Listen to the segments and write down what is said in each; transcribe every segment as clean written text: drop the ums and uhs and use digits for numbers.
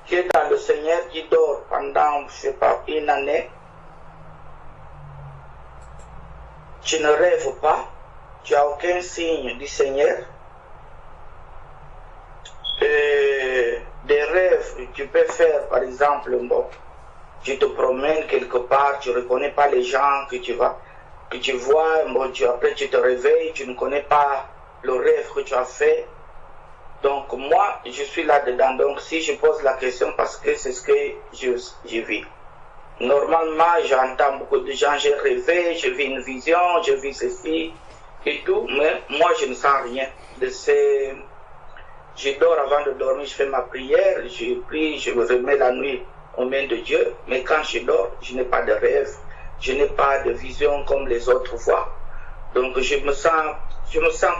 tu es dans le Seigneur, tu dors pendant, je sais pas, une année, tu ne rêves pas, tu n'as aucun signe du Seigneur. Des rêves, tu peux faire, par exemple, bon, tu te promènes quelque part, tu ne reconnais pas les gens que tu vois, bon, après tu te réveilles, tu ne connais pas le rêve que tu as fait. Donc moi, je suis là-dedans. Donc si je pose la question, parce que c'est ce que je vis. Normalement, j'entends beaucoup de gens, j'ai rêvé, je vis une vision, je vis ceci et tout, mais moi je ne sens rien de ces... Je dors avant de dormir, je fais ma prière, je prie, je me remets la nuit aux mains de Dieu, mais quand je dors, je n'ai pas de rêve, je n'ai pas de vision comme les autres voient. Donc je me sens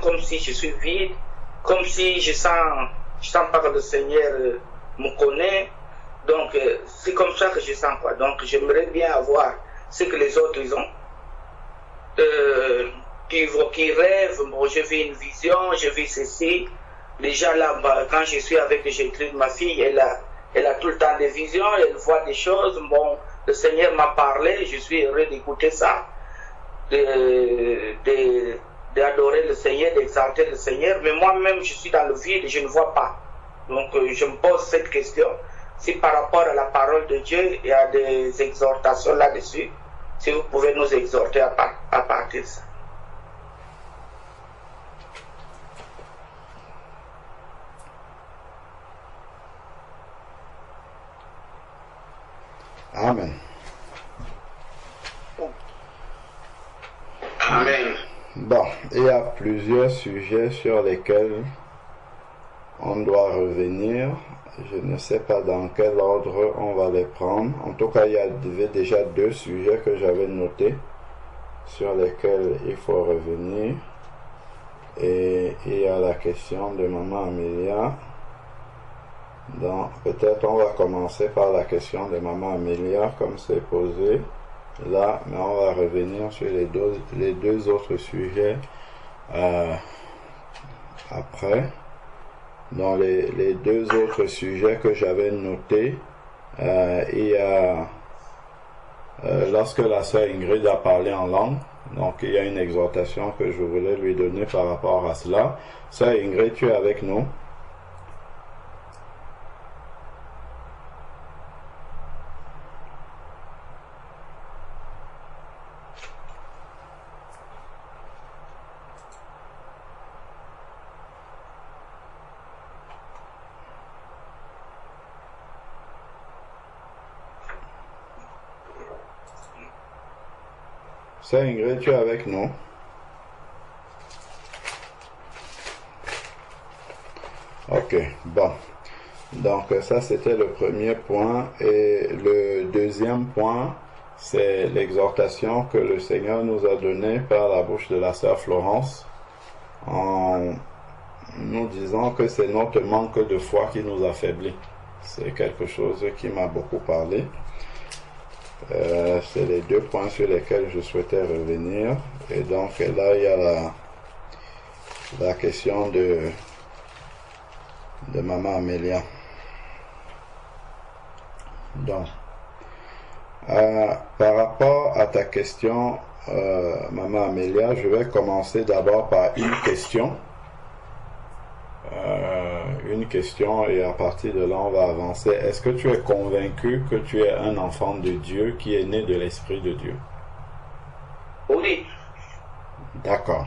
comme si je suis vide, comme si je sens pas que le Seigneur me connaît. Donc c'est comme ça que je sens quoi. Donc j'aimerais bien avoir ce que les autres ils ont. Qui rêvent, bon, je vis une vision, je vis ceci. Déjà là, quand je suis avec Gertrude, ma fille, elle a tout le temps des visions, elle voit des choses. Bon, le Seigneur m'a parlé, je suis heureux d'écouter ça, d'adorer le Seigneur, d'exalter le Seigneur. Mais moi-même, je suis dans le vide, je ne vois pas. Donc, je me pose cette question. Si par rapport à la parole de Dieu, il y a des exhortations là-dessus, si vous pouvez nous exhorter à partir de ça. Amen. Amen. Bon, il y a plusieurs sujets sur lesquels on doit revenir. Je ne sais pas dans quel ordre on va les prendre. En tout cas, il y avait déjà 2 sujets que j'avais notés sur lesquels il faut revenir. Et il y a la question de Maman Amélia. Donc, peut-être on va commencer par la question de Maman Amélia, comme c'est posé là, mais on va revenir sur les deux autres sujets après. Dans les 2 autres sujets que j'avais notés, il y a lorsque la sœur Ingrid a parlé en langue, donc il y a une exhortation que je voulais lui donner par rapport à cela. Sœur Ingrid, tu es avec nous? Sœur Ingrid, tu es avec nous? Ok, bon. Donc ça c'était le premier point. Et le deuxième point, c'est l'exhortation que le Seigneur nous a donnée par la bouche de la sœur Florence, en nous disant que c'est notre manque de foi qui nous affaiblit. C'est quelque chose qui m'a beaucoup parlé. C'est les 2 points sur lesquels je souhaitais revenir. Et donc là il y a la question de Maman Amélia. Donc par rapport à ta question, Maman Amélia, je vais commencer d'abord par une question. Et à partir de là on va avancer. Est-ce que tu es convaincu que tu es un enfant de Dieu qui est né de l'Esprit de Dieu? Oui. D'accord.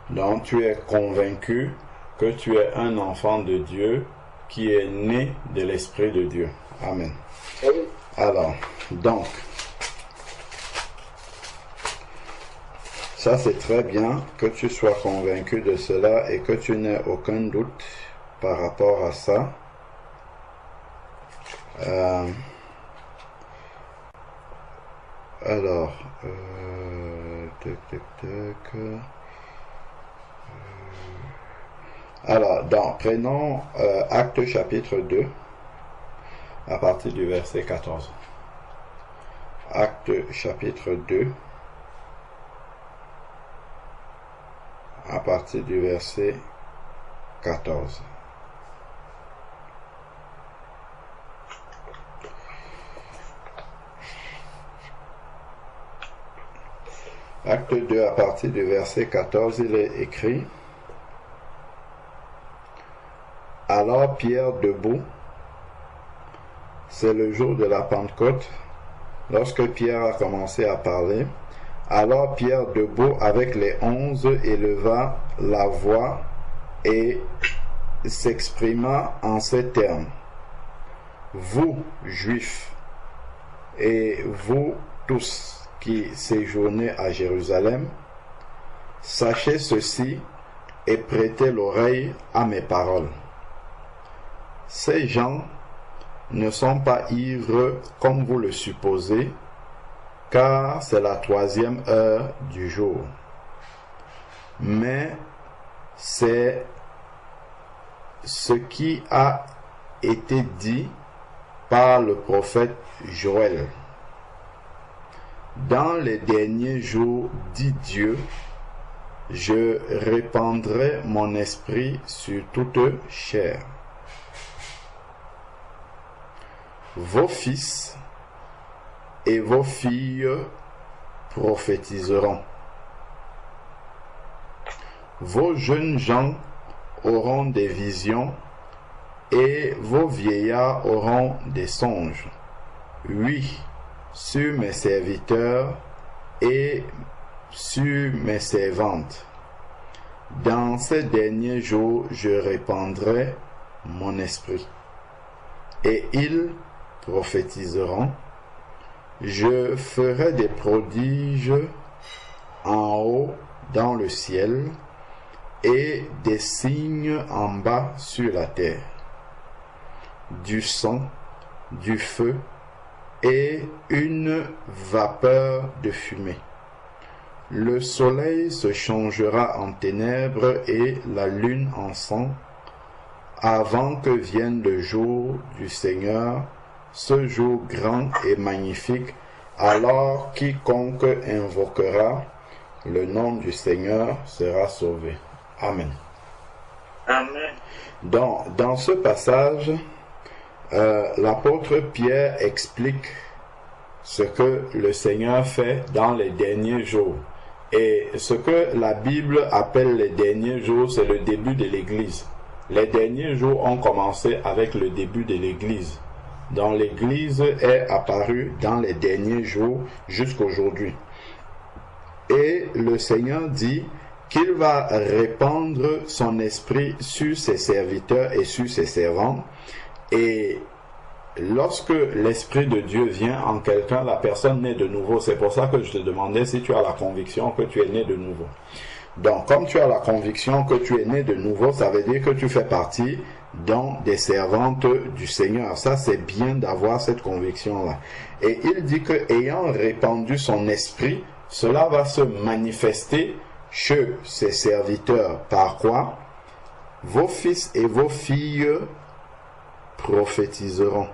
Donc tu es convaincu que tu es un enfant de Dieu qui est né de l'Esprit de Dieu. Amen. Oui. Alors, donc, ça c'est très bien que tu sois convaincu de cela et que tu n'aies aucun doute par rapport à ça. Alors, alors, prenons Actes chapitre 2 à partir du verset 14. Actes chapitre 2 à partir du verset 14. Acte 2, à partir du verset 14, il est écrit: Alors Pierre debout, c'est le jour de la Pentecôte, lorsque Pierre a commencé à parler. Alors Pierre debout avec les 11 éleva la voix et s'exprima en ces termes: Vous, Juifs, et vous tous qui séjournez à Jérusalem, sachez ceci et prêtez l'oreille à mes paroles. Ces gens ne sont pas ivres comme vous le supposez, car c'est la 3e heure du jour. Mais c'est ce qui a été dit par le prophète Joël. Dans les derniers jours, dit Dieu, je répandrai mon esprit sur toute chair. Vos fils et vos filles prophétiseront. Vos jeunes gens auront des visions et vos vieillards auront des songes. Oui, sur mes serviteurs et sur mes servantes. Dans ces derniers jours, je répandrai mon esprit. Et ils prophétiseront. Je ferai des prodiges en haut dans le ciel et des signes en bas sur la terre, du sang, du feu et une vapeur de fumée. Le soleil se changera en ténèbres et la lune en sang, avant que vienne le jour du Seigneur, ce jour grand et magnifique. Alors quiconque invoquera le nom du Seigneur sera sauvé. Amen. Amen. Dans ce passage, l'apôtre Pierre explique ce que le Seigneur fait dans les derniers jours. Et ce que la Bible appelle les derniers jours, c'est le début de l'Église. Les derniers jours ont commencé avec le début de l'Église. Donc l'Église est apparue dans les derniers jours jusqu'aujourd'hui. Et le Seigneur dit qu'il va répandre son esprit sur ses serviteurs et sur ses servants. Et lorsque l'Esprit de Dieu vient en quelqu'un, la personne naît de nouveau. C'est pour ça que je te demandais si tu as la conviction que tu es né de nouveau. Donc, comme tu as la conviction que tu es né de nouveau, ça veut dire que tu fais partie des servantes du Seigneur. Ça, c'est bien d'avoir cette conviction-là. Et il dit que, ayant répandu son esprit, cela va se manifester chez ses serviteurs. Par quoi? Vos fils et vos filles prophétiseront.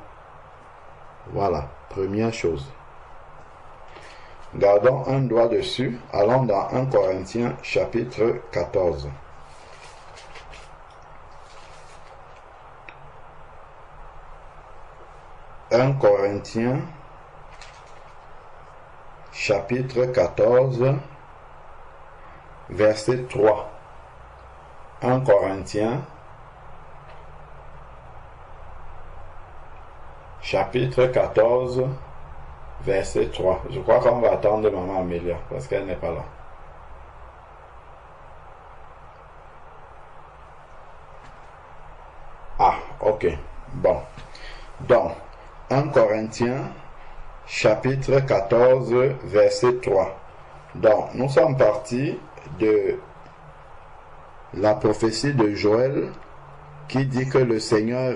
Voilà, première chose. Gardons un doigt dessus. Allons dans 1 Corinthiens chapitre 14. 1 Corinthiens chapitre 14 verset 3. 1 Corinthiens chapitre 14 verset 3. Je crois qu'on va attendre maman Amélia parce qu'elle n'est pas là. Ah, ok. Bon. Donc, 1 Corinthiens chapitre 14 verset 3. Donc, nous sommes partis de la prophétie de Joël qui dit que le Seigneur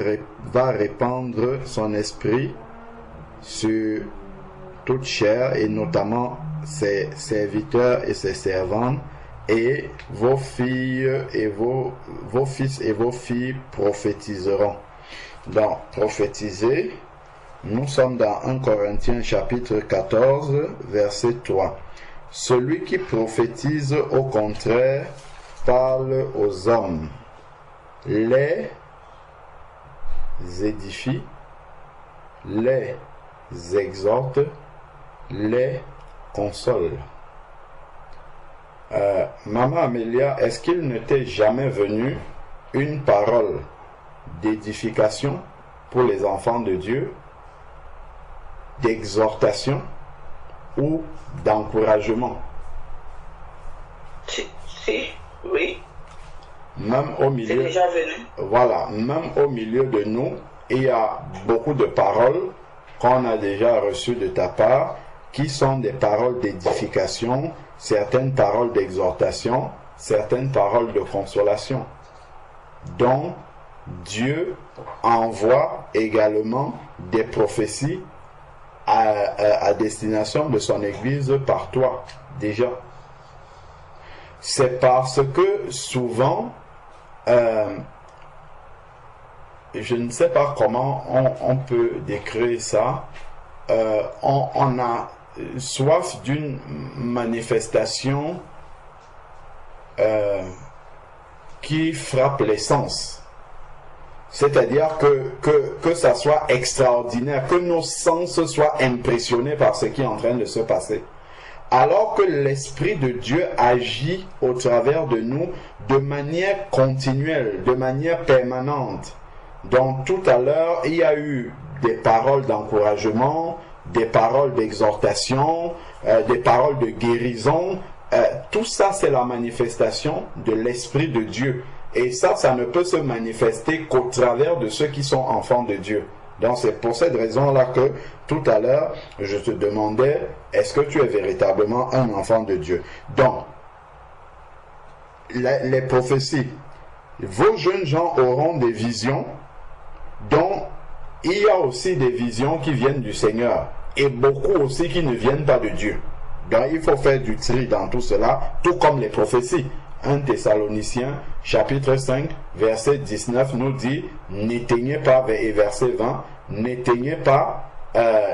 va répandre son esprit sur toute chair et notamment ses serviteurs et ses servantes, et vos filles et vos fils et vos filles prophétiseront. Donc, prophétiser, nous sommes dans 1 Corinthiens chapitre 14 verset 3. Celui qui prophétise au contraire parle aux hommes, les édifie, les exhorte, les console. Maman Amélia, est-ce qu'il ne t'est jamais venu une parole d'édification pour les enfants de Dieu, d'exhortation ou d'encouragement? Si, oui. Même au milieu, c'est déjà venu. Voilà, même au milieu de nous, il y a beaucoup de paroles qu'on a déjà reçues de ta part, qui sont des paroles d'édification, certaines paroles d'exhortation, certaines paroles de consolation. Donc, Dieu envoie également des prophéties à destination de son Église par toi, déjà. C'est parce que souvent, je ne sais pas comment on peut décrire ça, on a soif d'une manifestation qui frappe les sens. C'est-à-dire que ça soit extraordinaire, que nos sens soient impressionnés par ce qui est en train de se passer. Alors que l'Esprit de Dieu agit au travers de nous de manière continuelle, de manière permanente. Donc tout à l'heure, il y a eu des paroles d'encouragement, des paroles d'exhortation, des paroles de guérison. Tout ça, c'est la manifestation de l'Esprit de Dieu. Et ça ne peut se manifester qu'au travers de ceux qui sont enfants de Dieu. Donc c'est pour cette raison-là que tout à l'heure, je te demandais, est-ce que tu es véritablement un enfant de Dieu? Donc, les prophéties, vos jeunes gens auront des visions, dont il y a aussi des visions qui viennent du Seigneur, et beaucoup aussi qui ne viennent pas de Dieu. Donc il faut faire du tri dans tout cela, tout comme les prophéties. 1 Thessaloniciens, chapitre 5, verset 19 nous dit, n'éteignez pas, et verset 20, n'éteignez pas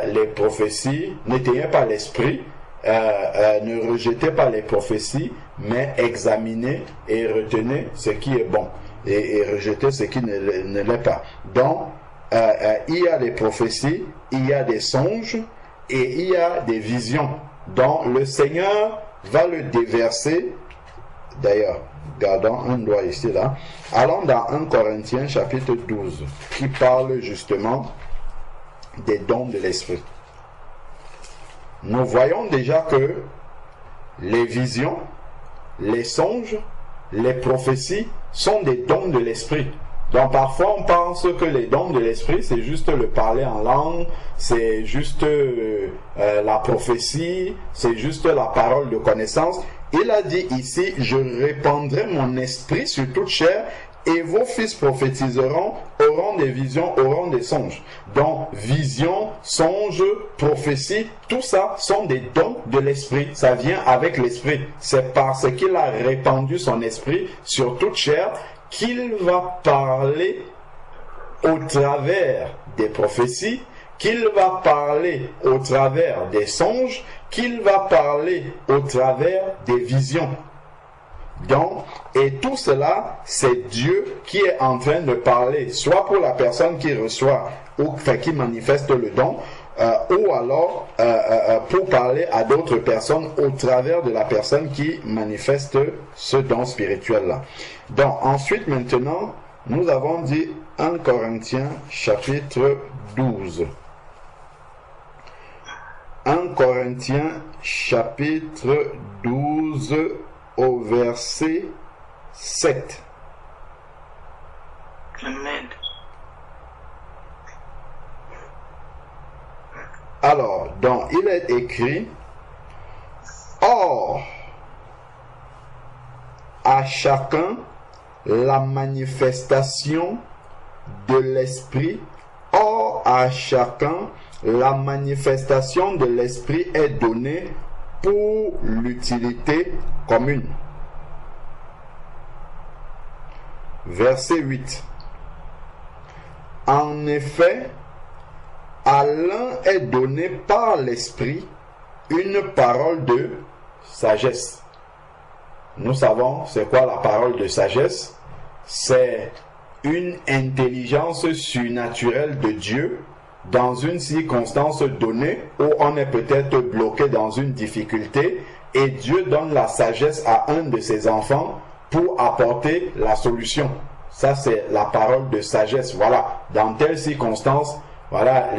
les prophéties, n'éteignez pas l'esprit, ne rejetez pas les prophéties, mais examinez et retenez ce qui est bon, et rejetez ce qui ne l'est pas. Donc, il y a des prophéties, il y a des songes, et il y a des visions. Donc, le Seigneur va le déverser. D'ailleurs, gardons un doigt ici, là. Allons dans 1 Corinthiens chapitre 12, qui parle justement des dons de l'esprit. Nous voyons déjà que les visions, les songes, les prophéties sont des dons de l'esprit. Donc parfois on pense que les dons de l'esprit c'est juste le parler en langue, c'est juste la prophétie, c'est juste la parole de connaissance. Il a dit ici, je répandrai mon esprit sur toute chair et vos fils prophétiseront, auront des visions, auront des songes. Donc visions, songes, prophéties, tout ça sont des dons de l'esprit. Ça vient avec l'esprit. C'est parce qu'il a répandu son esprit sur toute chair qu'il va parler au travers des prophéties, qu'il va parler au travers des songes, qu'il va parler au travers des visions. Donc, et tout cela, c'est Dieu qui est en train de parler, soit pour la personne qui reçoit ou qui manifeste le don, ou alors pour parler à d'autres personnes au travers de la personne qui manifeste ce don spirituel-là. Donc ensuite maintenant, nous avons dit 1 Corinthiens chapitre 12. 1 Corinthiens chapitre 12 au verset 7. Amen. Alors, donc, il est écrit, or, à chacun la manifestation de l'esprit, or à chacun la manifestation de l'esprit est donnée pour l'utilité commune. Verset 8. En effet, à l'un est donné par l'esprit une parole de sagesse. Nous savons c'est quoi la parole de sagesse. C'est une intelligence surnaturelle de Dieu dans une circonstance donnée où on est peut-être bloqué dans une difficulté et Dieu donne la sagesse à un de ses enfants pour apporter la solution. Ça, c'est la parole de sagesse. Voilà, dans telle circonstance, voilà,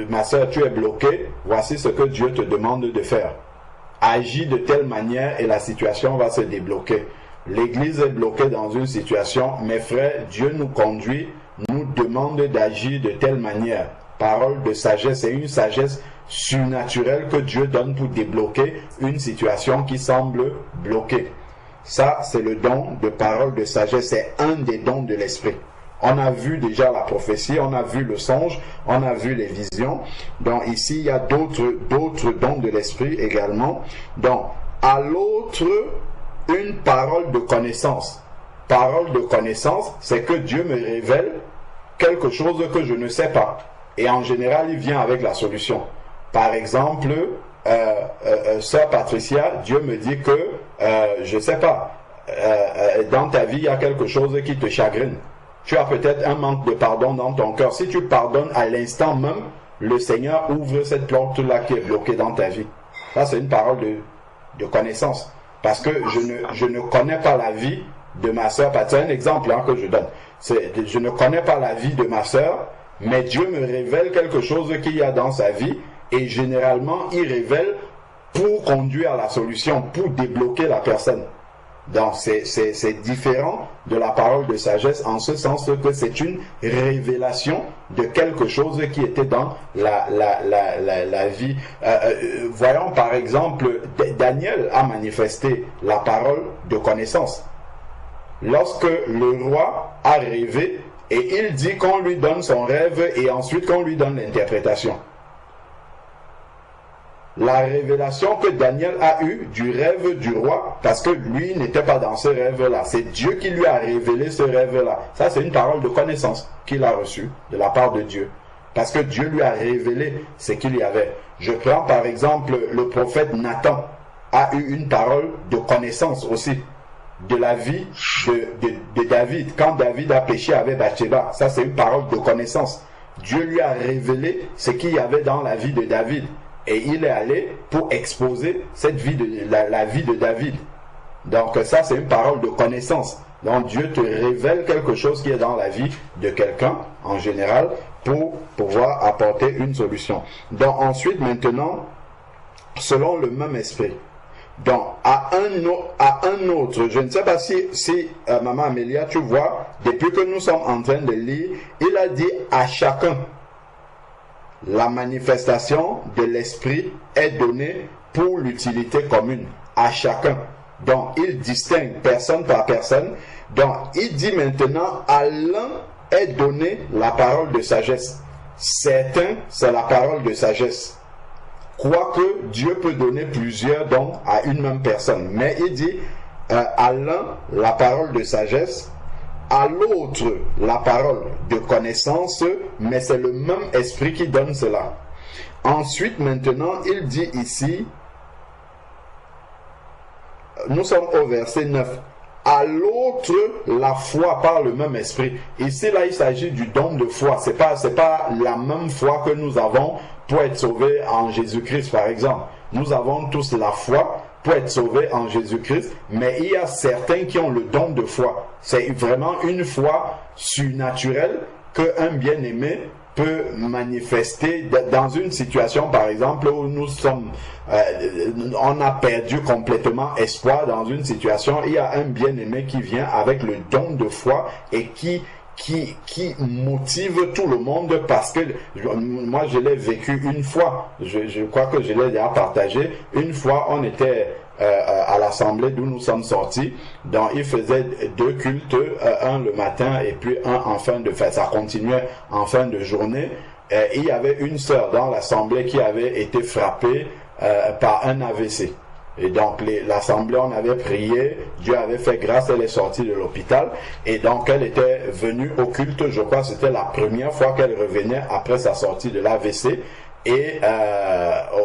ma soeur, tu es bloqué, voici ce que Dieu te demande de faire. Agis de telle manière et la situation va se débloquer. L'Église est bloquée dans une situation, mes frères, Dieu nous conduit, nous demande d'agir de telle manière. Parole de sagesse, c'est une sagesse surnaturelle que Dieu donne pour débloquer une situation qui semble bloquée. Ça, c'est le don de parole de sagesse, c'est un des dons de l'esprit. On a vu déjà la prophétie, on a vu le songe, on a vu les visions. Donc ici, il y a d'autres dons de l'esprit également. Donc, à l'autre, une parole de connaissance. Parole de connaissance, c'est que Dieu me révèle quelque chose que je ne sais pas. Et en général, il vient avec la solution. Par exemple, Sœur Patricia, Dieu me dit que, je ne sais pas, dans ta vie, il y a quelque chose qui te chagrine. Tu as peut-être un manque de pardon dans ton cœur. Si tu pardonnes à l'instant même, le Seigneur ouvre cette porte-là qui est bloquée dans ta vie. Ça, c'est une parole de connaissance. Parce que je ne connais pas la vie de ma sœur. C'est un exemple que je donne. Je ne connais pas la vie de ma sœur, mais Dieu me révèle quelque chose qu'il y a dans sa vie. Et généralement, il révèle pour conduire à la solution, pour débloquer la personne. Donc, c'est différent de la parole de sagesse en ce sens que c'est une révélation de quelque chose qui était dans la vie. Voyons par exemple, Daniel a manifesté la parole de connaissance. Lorsque le roi a rêvé, et il dit qu'on lui donne son rêve et ensuite qu'on lui donne l'interprétation. La révélation que Daniel a eue du rêve du roi, parce que lui n'était pas dans ce rêve-là, c'est Dieu qui lui a révélé ce rêve-là. Ça, c'est une parole de connaissance qu'il a reçue de la part de Dieu, parce que Dieu lui a révélé ce qu'il y avait. Je prends par exemple le prophète Nathan, a eu une parole de connaissance aussi de la vie de David, quand David a péché avec Bathsheba. Ça, c'est une parole de connaissance. Dieu lui a révélé ce qu'il y avait dans la vie de David. Et il est allé pour exposer cette vie la vie de David. Donc ça, c'est une parole de connaissance. Donc Dieu te révèle quelque chose qui est dans la vie de quelqu'un, en général, pour pouvoir apporter une solution. Donc ensuite, maintenant, selon le même esprit. Donc à un autre, je ne sais pas si Maman Amélia, tu vois, depuis que nous sommes en train de lire, il a dit à chacun. La manifestation de l'esprit est donnée pour l'utilité commune à chacun. Donc, il distingue personne par personne. Donc, il dit maintenant, à l'un est donnée la parole de sagesse. Certains, c'est la parole de sagesse. Quoique Dieu peut donner plusieurs dons à une même personne. Mais il dit, à l'un, la parole de sagesse. À l'autre, la parole de connaissance, mais c'est le même esprit qui donne cela. Ensuite, maintenant, il dit ici, nous sommes au verset 9, à l'autre, la foi par le même esprit. Ici, là, il s'agit du don de foi. C'est pas la même foi que nous avons pour être sauvés en Jésus-Christ, par exemple. Nous avons tous la foi pour être sauvés en Jésus-Christ, mais il y a certains qui ont le don de foi. C'est vraiment une foi surnaturelle qu'un bien-aimé peut manifester dans une situation, par exemple, où on a perdu complètement espoir dans une situation. Il y a un bien-aimé qui vient avec le don de foi et qui motive tout le monde, parce que moi je l'ai vécu une fois, je crois que je l'ai déjà partagé. Une fois, on était à l'assemblée d'où nous sommes sortis, donc il faisait 2 cultes, un le matin et puis un en fin de fête, ça continuait en fin de journée. Il y avait une sœur dans l'assemblée qui avait été frappée par un AVC. Et donc l'assemblée, on avait prié, Dieu avait fait grâce, elle est sortie de l'hôpital, et donc elle était venue au culte. Je crois que c'était la première fois qu'elle revenait après sa sortie de l'AVC. Et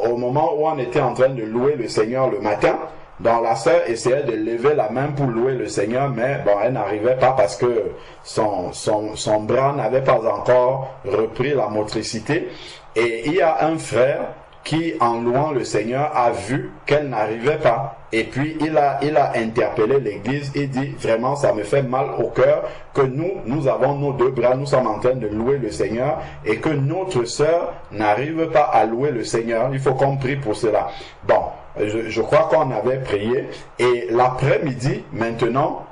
au moment où on était en train de louer le Seigneur le matin, donc la sœur essayait de lever la main pour louer le Seigneur, mais bon, elle n'arrivait pas parce que son bras n'avait pas encore repris la motricité. Et il y a un frère qui, en louant le Seigneur, a vu qu'elle n'arrivait pas. Et puis, il a interpellé l'église et dit, vraiment, ça me fait mal au cœur que nous avons nos deux bras, nous sommes en train de louer le Seigneur et que notre sœur n'arrive pas à louer le Seigneur. Il faut qu'on prie pour cela. Bon, je crois qu'on avait prié et l'après-midi, maintenant,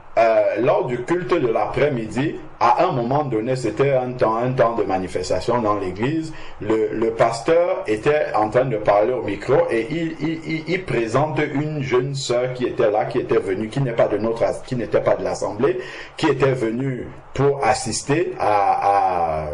lors du culte de l'après-midi, à un moment donné, c'était un temps de manifestation dans l'église. Le pasteur était en train de parler au micro et il présente une jeune sœur qui était là, qui était venue, qui n'était pas de l'assemblée, qui était venue pour assister à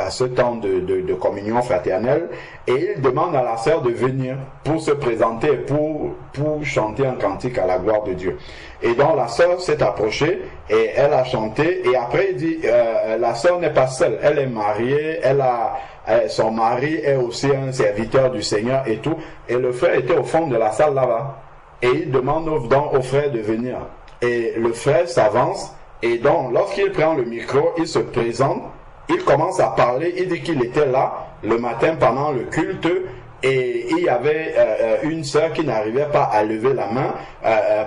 ce temps de communion fraternelle, et il demande à la sœur de venir pour se présenter, pour chanter un cantique à la gloire de Dieu. Et donc la sœur s'est approchée et elle a chanté, et après il dit la sœur n'est pas seule, elle est mariée, son mari est aussi un serviteur du Seigneur et tout, et le frère était au fond de la salle là-bas, et il demande au frère de venir, et le frère s'avance, et donc lorsqu'il prend le micro, il se présente, il commence à parler, il dit qu'il était là le matin pendant le culte, et il y avait une sœur qui n'arrivait pas à lever la main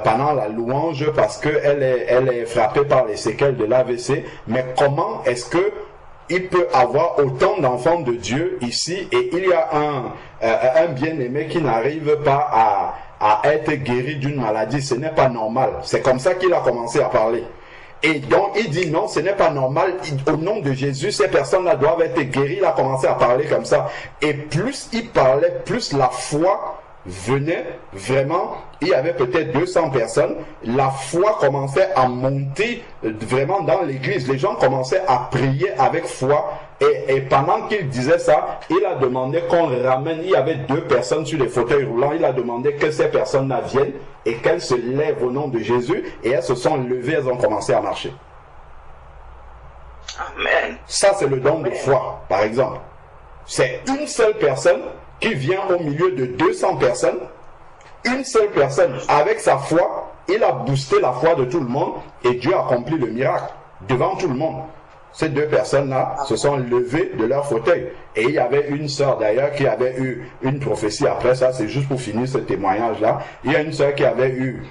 pendant la louange parce qu'elle est frappée par les séquelles de l'AVC. Mais comment est-ce que il peut avoir autant d'enfants de Dieu ici et il y a un bien-aimé qui n'arrive pas à être guéri d'une maladie? Ce n'est pas normal. C'est comme ça qu'il a commencé à parler. Et donc il dit non, ce n'est pas normal, au nom de Jésus, ces personnes-là doivent être guéries. Il a commencé à parler comme ça. Et plus il parlait, plus la foi venait vraiment. Il y avait peut-être 200 personnes. La foi commençait à monter vraiment dans l'église. Les gens commençaient à prier avec foi. Et pendant qu'il disait ça, il a demandé qu'on ramène, il y avait 2 personnes sur les fauteuils roulants, il a demandé que ces personnes-là viennent et qu'elles se lèvent au nom de Jésus, et elles se sont levées, elles ont commencé à marcher. Amen. Ça, c'est le don de foi, par exemple. C'est une seule personne qui vient au milieu de 200 personnes, une seule personne, avec sa foi, il a boosté la foi de tout le monde, et Dieu a accompli le miracle devant tout le monde. Ces 2 personnes-là se sont levées de leur fauteuil. Et il y avait une sœur d'ailleurs qui avait eu une prophétie. Après ça, c'est juste pour finir ce témoignage-là. Il y a une sœur qui avait eu,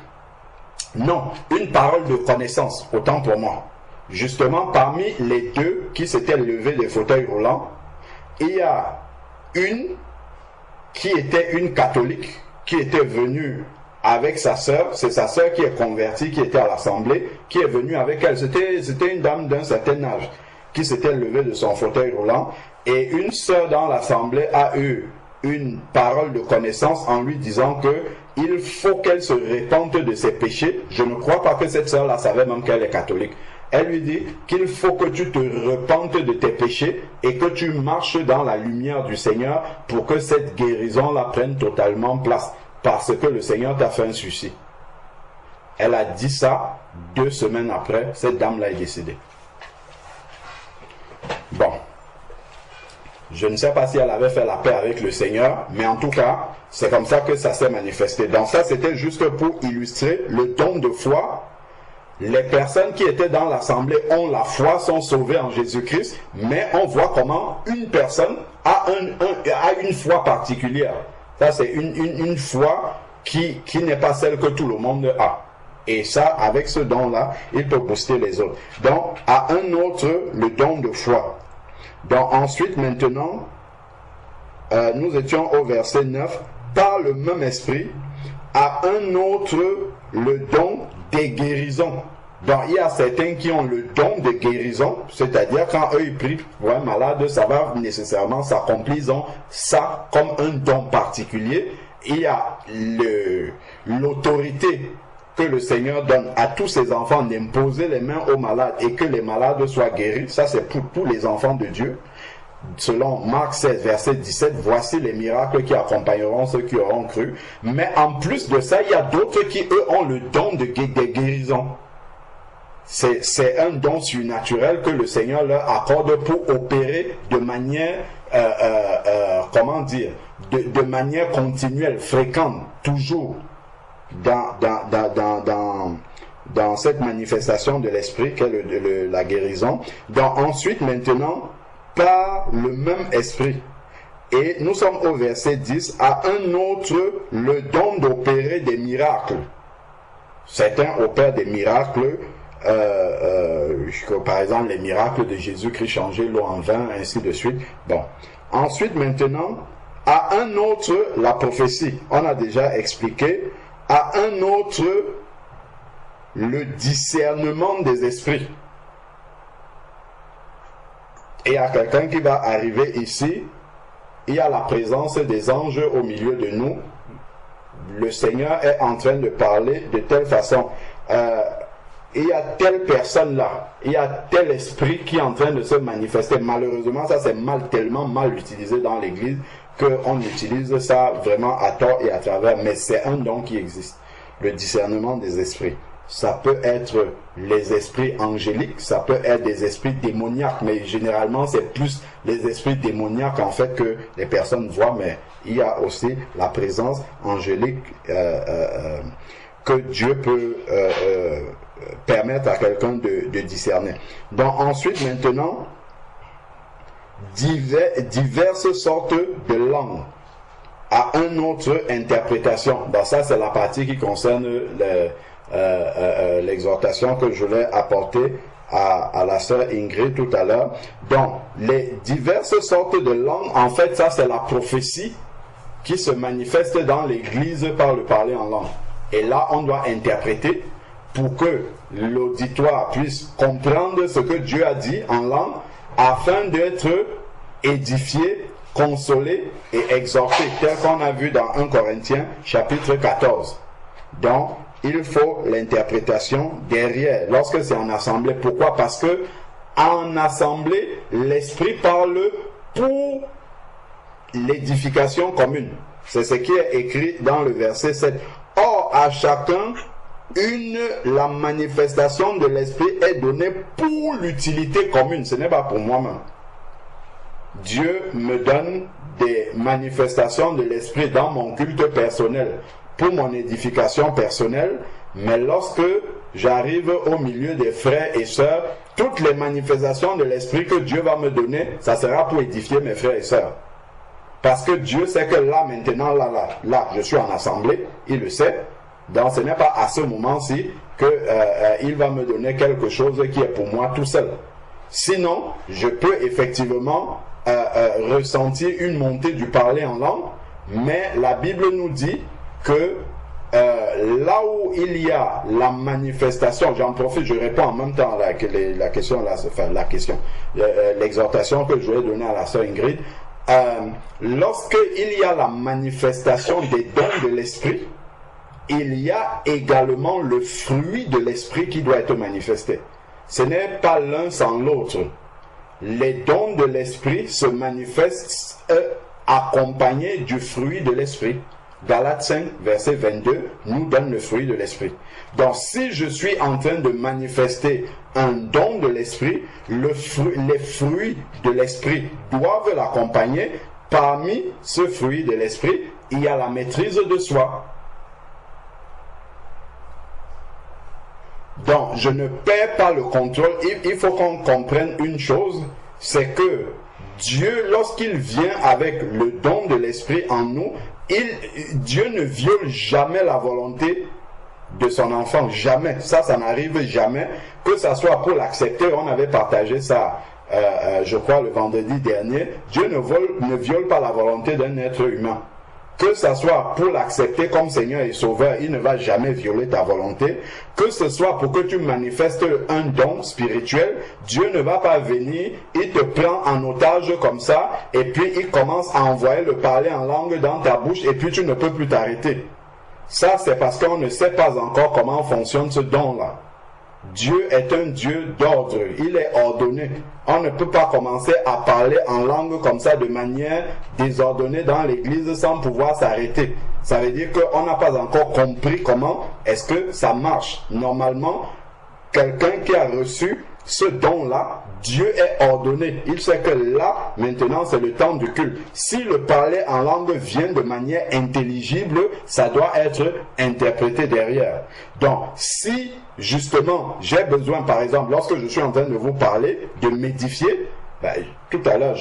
une parole de connaissance, autant pour moi. Justement, parmi les 2 qui s'étaient levés des fauteuils roulants, il y a une qui était une catholique, qui était venue avec sa sœur, c'est sa sœur qui est convertie, qui était à l'assemblée, qui est venue avec elle. C'était une dame d'un certain âge qui s'était levée de son fauteuil roulant, et une sœur dans l'assemblée a eu une parole de connaissance en lui disant que il faut qu'elle se repente de ses péchés. Je ne crois pas que cette sœur-là savait même qu'elle est catholique. Elle lui dit qu'il faut que tu te repentes de tes péchés et que tu marches dans la lumière du Seigneur pour que cette guérison-là prenne totalement place. Parce que le Seigneur t'a fait un suicide. Elle a dit ça 2 semaines après, cette dame-là est décédée. Bon. Je ne sais pas si elle avait fait la paix avec le Seigneur, mais en tout cas, c'est comme ça que ça s'est manifesté. Donc ça, c'était juste pour illustrer le don de foi. Les personnes qui étaient dans l'assemblée ont la foi, sont sauvées en Jésus-Christ, mais on voit comment une personne a une foi particulière. Ça, c'est une foi qui n'est pas celle que tout le monde a. Et ça, avec ce don-là, il peut booster les autres. Donc, à un autre, le don de foi. Donc, ensuite, maintenant, nous étions au verset 9. Par le même esprit, à un autre, le don des guérisons. Donc, il y a certains qui ont le don de guérison, c'est-à-dire quand eux ils prient pour un malade, ça va nécessairement s'accomplir, ils ont ça comme un don particulier. Il y a l'autorité que le Seigneur donne à tous ses enfants d'imposer les mains aux malades et que les malades soient guéris. Ça, c'est pour tous les enfants de Dieu. Selon Marc 16, verset 17, voici les miracles qui accompagneront ceux qui auront cru. Mais en plus de ça, il y a d'autres qui, eux, ont le don de guérison. C'est un don surnaturel que le Seigneur leur accorde pour opérer de manière, de manière continuelle, fréquente, toujours dans cette manifestation de l'esprit qu'est la guérison. Donc ensuite, maintenant, par le même esprit, Et nous sommes au verset 10. À un autre, le don d'opérer des miracles. Certains opèrent des miracles, par exemple les miracles de Jésus-Christ, changer l'eau en vin, ainsi de suite. Bon. Ensuite, maintenant, à un autre, la prophétie. On a déjà expliqué. À un autre, le discernement des esprits. Et il y a quelqu'un qui va arriver ici. Il y a la présence des anges au milieu de nous. Le Seigneur est en train de parler de telle façon. Il y a telle personne là, il y a tel esprit qui est en train de se manifester. Malheureusement, ça c'est tellement mal utilisé dans l'église qu'on utilise ça vraiment à tort et à travers. Mais c'est un don qui existe. Le discernement des esprits. Ça peut être les esprits angéliques, ça peut être des esprits démoniaques, mais généralement c'est plus les esprits démoniaques en fait que les personnes voient, mais il y a aussi la présence angélique que Dieu peut permettre à quelqu'un de discerner. Donc ensuite maintenant, diverses sortes de langues à une autre interprétation. Donc ça c'est la partie qui concerne l'exhortation que je voulais apporter à la sœur Ingrid tout à l'heure. Donc, les diverses sortes de langues, en fait, ça c'est la prophétie qui se manifeste dans l'église par le parler en langue. Et là, on doit interpréter pour que l'auditoire puisse comprendre ce que Dieu a dit en langue afin d'être édifié, consolé et exhorté, tel qu'on a vu dans 1 Corinthiens chapitre 14. Donc, il faut l'interprétation derrière, lorsque c'est en assemblée. Pourquoi? Parce que en assemblée, l'Esprit parle pour l'édification commune. C'est ce qui est écrit dans le verset 7. Or, à chacun, la manifestation de l'Esprit est donnée pour l'utilité commune. Ce n'est pas pour moi-même. Dieu me donne des manifestations de l'Esprit dans mon culte personnel, pour mon édification personnelle, mais lorsque j'arrive au milieu des frères et sœurs, toutes les manifestations de l'Esprit que Dieu va me donner, ça sera pour édifier mes frères et sœurs. Parce que Dieu sait que là, maintenant, là, je suis en assemblée, il le sait. Donc ce n'est pas à ce moment-ci qu'il va me donner quelque chose qui est pour moi tout seul. Sinon, je peux effectivement ressentir une montée du parler en langue, mais la Bible nous dit que là où il y a la manifestation, j'en profite, je réponds en même temps à l'exhortation que je vais donner à la sœur Ingrid. Lorsqu'il y a la manifestation des dons de l'esprit, il y a également le fruit de l'esprit qui doit être manifesté. Ce n'est pas l'un sans l'autre. Les dons de l'esprit se manifestent accompagnés du fruit de l'esprit. Galates 5, verset 22, nous donne le fruit de l'esprit. Donc, si je suis en train de manifester un don de l'esprit, les fruits de l'esprit doivent l'accompagner. Parmi ce fruit de l'esprit, il y a la maîtrise de soi. Donc, je ne perds pas le contrôle. Il faut qu'on comprenne une chose, c'est que Dieu, lorsqu'il vient avec le don de l'esprit en nous, Dieu ne viole jamais la volonté de son enfant, jamais. Ça n'arrive jamais. Que ça soit pour l'accepter, on avait partagé ça, je crois, le vendredi dernier. Dieu ne viole pas la volonté d'un être humain. Que ça soit pour l'accepter comme Seigneur et Sauveur, il ne va jamais violer ta volonté. Que ce soit pour que tu manifestes un don spirituel, Dieu ne va pas venir, il te prend en otage comme ça, et puis il commence à envoyer le parler en langue dans ta bouche, et puis tu ne peux plus t'arrêter. Ça, c'est parce qu'on ne sait pas encore comment fonctionne ce don-là. Dieu est un Dieu d'ordre, il est ordonné. On ne peut pas commencer à parler en langue comme ça de manière désordonnée dans l'église sans pouvoir s'arrêter. Ça veut dire qu'on n'a pas encore compris comment est-ce que ça marche. Normalement, quelqu'un qui a reçu ce don-là, Dieu est ordonné. Il sait que là, maintenant, c'est le temps du culte. Si le parler en langue vient de manière intelligible, ça doit être interprété derrière. Donc, si justement j'ai besoin, par exemple, lorsque je suis en train de vous parler, de m'édifier, Ben, tout à l'heure,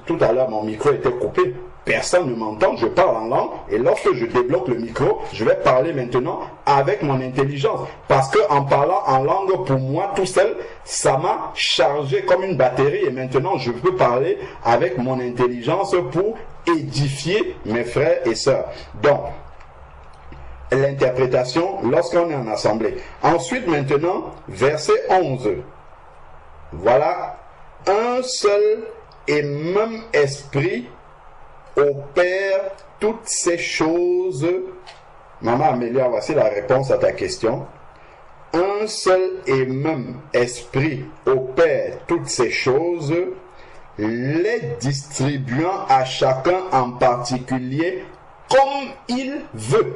tout à l'heure, mon micro était coupé. Personne ne m'entend, je parle en langue, et lorsque je débloque le micro, je vais parler maintenant avec mon intelligence. Parce que en parlant en langue, pour moi, tout seul, ça m'a chargé comme une batterie, et maintenant je peux parler avec mon intelligence pour édifier mes frères et sœurs. Donc, l'interprétation lorsqu'on est en assemblée. Ensuite, maintenant, verset 11. Voilà, un seul et même esprit opère toutes ces choses. Maman Amélia, voici la réponse à ta question. Un seul et même esprit opère toutes ces choses, les distribuant à chacun en particulier comme il veut.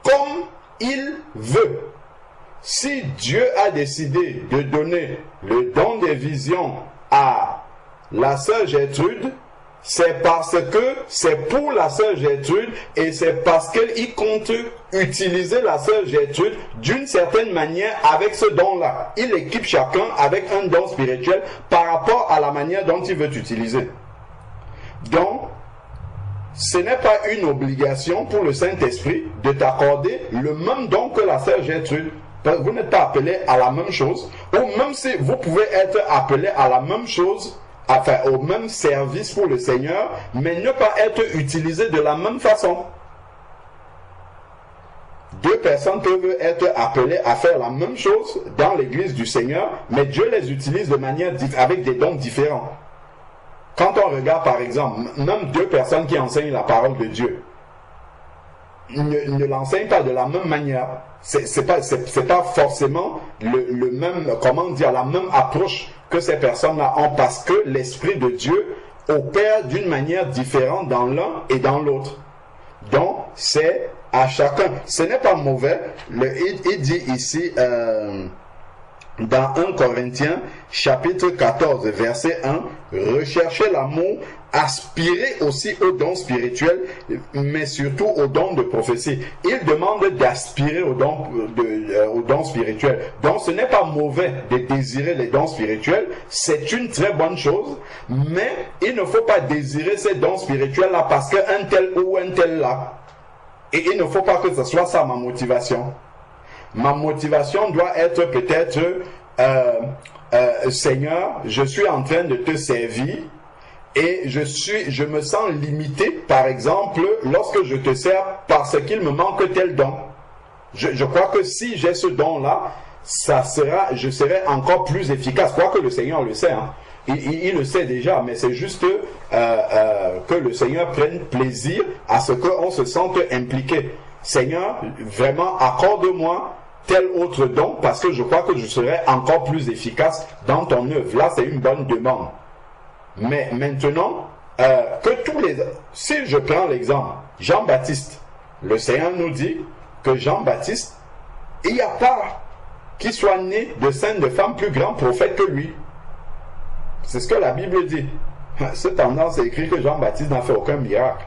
Comme il veut. Si Dieu a décidé de donner le don des visions à la sœur Gertrude, c'est parce que c'est pour la sœur Gertrude et c'est parce qu'il compte utiliser la sœur Gertrude d'une certaine manière avec ce don-là. Il équipe chacun avec un don spirituel par rapport à la manière dont il veut utiliser. Donc, ce n'est pas une obligation pour le Saint-Esprit de t'accorder le même don que la sœur Gertrude. Vous n'êtes pas appelé à la même chose, ou même si vous pouvez être appelé à la même chose, enfin au même service pour le Seigneur, mais ne pas être utilisé de la même façon. Deux personnes peuvent être appelées à faire la même chose dans l'église du Seigneur, mais Dieu les utilise de manière avec des dons différents. Quand on regarde par exemple, même deux personnes qui enseignent la parole de Dieu, ne l'enseignent pas de la même manière. C'est pas forcément le même, comment dire, la même approche que ces personnes-là ont, parce que l'Esprit de Dieu opère d'une manière différente dans l'un et dans l'autre. Donc, c'est à chacun. Ce n'est pas mauvais. Il dit ici, dans 1 Corinthiens, chapitre 14, verset 1, recherchez l'amour, aspirez aussi aux dons spirituels, mais surtout aux dons de prophétie. Il demande d'aspirer aux dons spirituels. Donc ce n'est pas mauvais de désirer les dons spirituels, c'est une très bonne chose, mais il ne faut pas désirer ces dons spirituels-là parce qu'un tel ou un tel là. Et il ne faut pas que ce soit ça ma motivation. Ma motivation doit être peut-être, Seigneur, je suis en train de te servir et je me sens limité, par exemple, lorsque je te sers parce qu'il me manque tel don. Je crois que si j'ai ce don-là, je serai encore plus efficace. Je crois que le Seigneur le sait. Hein. Il le sait déjà, mais c'est juste que le Seigneur prenne plaisir à ce qu'on se sente impliqué. Seigneur, vraiment, accorde-moi tel autre don, parce que je crois que je serai encore plus efficace dans ton œuvre. Là, c'est une bonne demande. Mais maintenant, si je prends l'exemple, Jean-Baptiste, le Seigneur nous dit que Jean-Baptiste, il n'y a pas qui soit né de sein de femme plus grand prophète que lui. C'est ce que la Bible dit. Cette tendance est écrit que Jean-Baptiste n'a fait aucun miracle.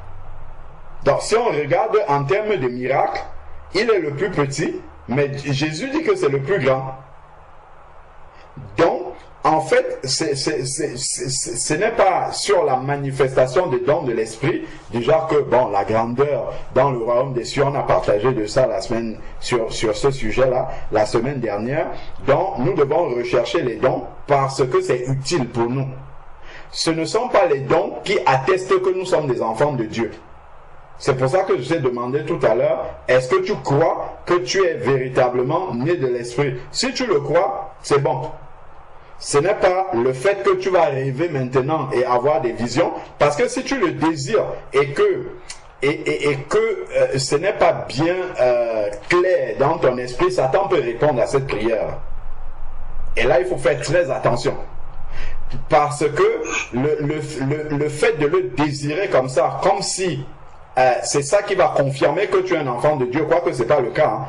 Donc, si on regarde en termes de miracle, il est le plus petit, mais Jésus dit que c'est le plus grand. Donc, en fait, ce n'est pas sur la manifestation des dons de l'esprit, du genre que, bon, la grandeur dans le royaume des cieux, on a partagé de ça sur ce sujet-là, la semaine dernière. Donc, nous devons rechercher les dons parce que c'est utile pour nous. Ce ne sont pas les dons qui attestent que nous sommes des enfants de Dieu. C'est pour ça que je t'ai demandé tout à l'heure, est-ce que tu crois que tu es véritablement né de l'esprit? Si tu le crois, c'est bon. Ce n'est pas le fait que tu vas rêver maintenant et avoir des visions, parce que si tu le désires et que ce n'est pas bien clair dans ton esprit, Satan peut répondre à cette prière. Et là, il faut faire très attention. Parce que le fait de le désirer comme ça, comme si c'est ça qui va confirmer que tu es un enfant de Dieu, quoique ce n'est pas le cas, hein.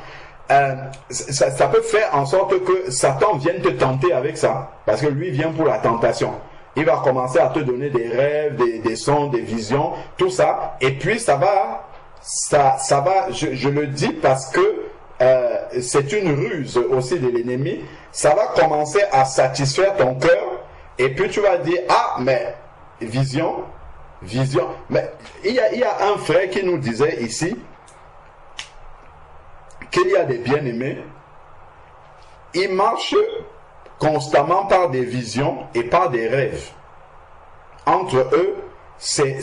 Ça peut faire en sorte que Satan vienne te tenter avec ça, parce que lui vient pour la tentation. Il va commencer à te donner des rêves, des sons, des visions, tout ça, et puis ça va, je le dis parce que c'est une ruse aussi de l'ennemi. Ça va commencer à satisfaire ton cœur et puis tu vas dire, ah mais vision, mais il y a un frère qui nous disait ici qu'il y a des bien-aimés, ils marchent constamment par des visions et par des rêves. Entre eux, c'est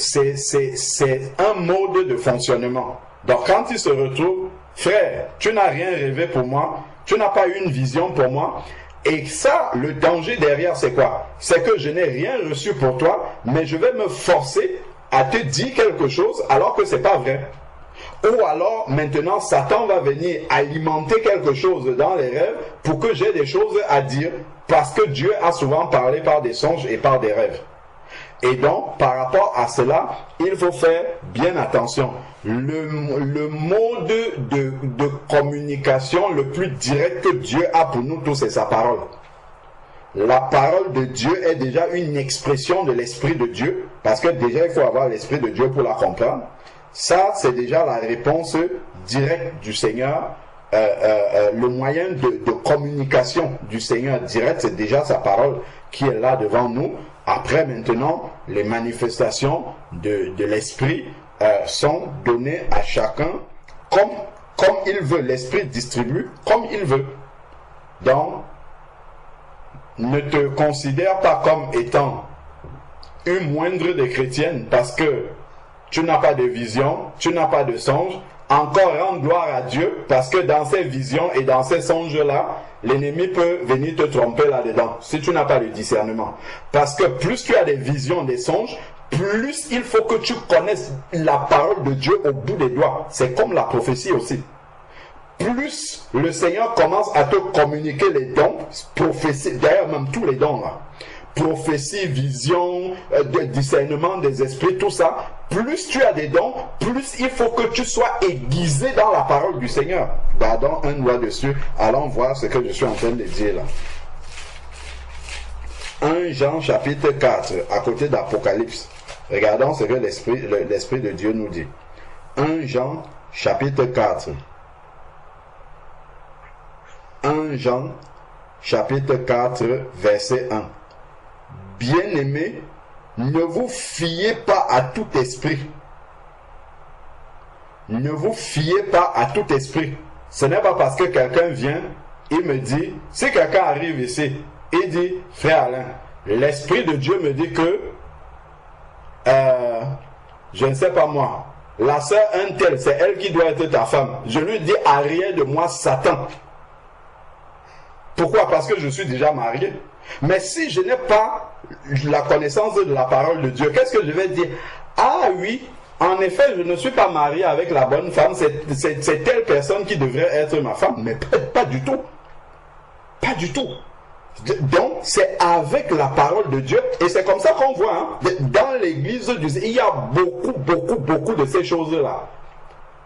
un mode de fonctionnement. Donc quand ils se retrouvent, frère, tu n'as rien rêvé pour moi, tu n'as pas eu une vision pour moi, et ça, le danger derrière, c'est quoi? C'est que je n'ai rien reçu pour toi, mais je vais me forcer à te dire quelque chose alors que c'est pas vrai. Ou alors, maintenant, Satan va venir alimenter quelque chose dans les rêves pour que j'ai des choses à dire, parce que Dieu a souvent parlé par des songes et par des rêves. Et donc, par rapport à cela, il faut faire bien attention. Le mode de communication le plus direct que Dieu a pour nous tous, c'est sa parole. La parole de Dieu est déjà une expression de l'Esprit de Dieu, parce que déjà, il faut avoir l'Esprit de Dieu pour la comprendre. Ça, c'est déjà la réponse directe du Seigneur. Le moyen de communication du Seigneur direct, c'est déjà sa parole qui est là devant nous. Après, maintenant, les manifestations de l'Esprit sont données à chacun comme il veut. L'Esprit distribue comme il veut. Donc, ne te considère pas comme étant une moindre des chrétiennes parce que tu n'as pas de vision, tu n'as pas de songe. Encore rendre gloire à Dieu parce que dans ces visions et dans ces songes-là, l'ennemi peut venir te tromper là-dedans si tu n'as pas de discernement. Parce que plus tu as des visions, des songes, plus il faut que tu connaisses la parole de Dieu au bout des doigts. C'est comme la prophétie aussi. Plus le Seigneur commence à te communiquer les dons, prophétie, d'ailleurs même tous les dons là, prophétie, vision, discernement des esprits, tout ça, plus tu as des dons, plus il faut que tu sois aiguisé dans la parole du Seigneur. Gardons un doigt dessus, allons voir ce que je suis en train de dire là. 1 Jean chapitre 4, à côté d'Apocalypse. Regardons ce que l'Esprit de Dieu nous dit. 1 Jean chapitre 4. 1 Jean chapitre 4, verset 1. Bien-aimés, ne vous fiez pas à tout esprit. Ne vous fiez pas à tout esprit. Ce n'est pas parce que quelqu'un vient, il me dit, si quelqu'un arrive ici, il dit, frère Alain, l'Esprit de Dieu me dit que, je ne sais pas moi, la sœur un tel, c'est elle qui doit être ta femme. Je lui dis, arrière de moi, Satan. Pourquoi? Parce que je suis déjà marié. Mais si je n'ai pas la connaissance de la parole de Dieu, qu'est-ce que je vais dire? Ah oui, en effet, je ne suis pas marié avec la bonne femme, c'est telle personne qui devrait être ma femme. Mais pas du tout. Pas du tout. Donc, c'est avec la parole de Dieu, et c'est comme ça qu'on voit, hein, dans l'église, il y a beaucoup de ces choses-là.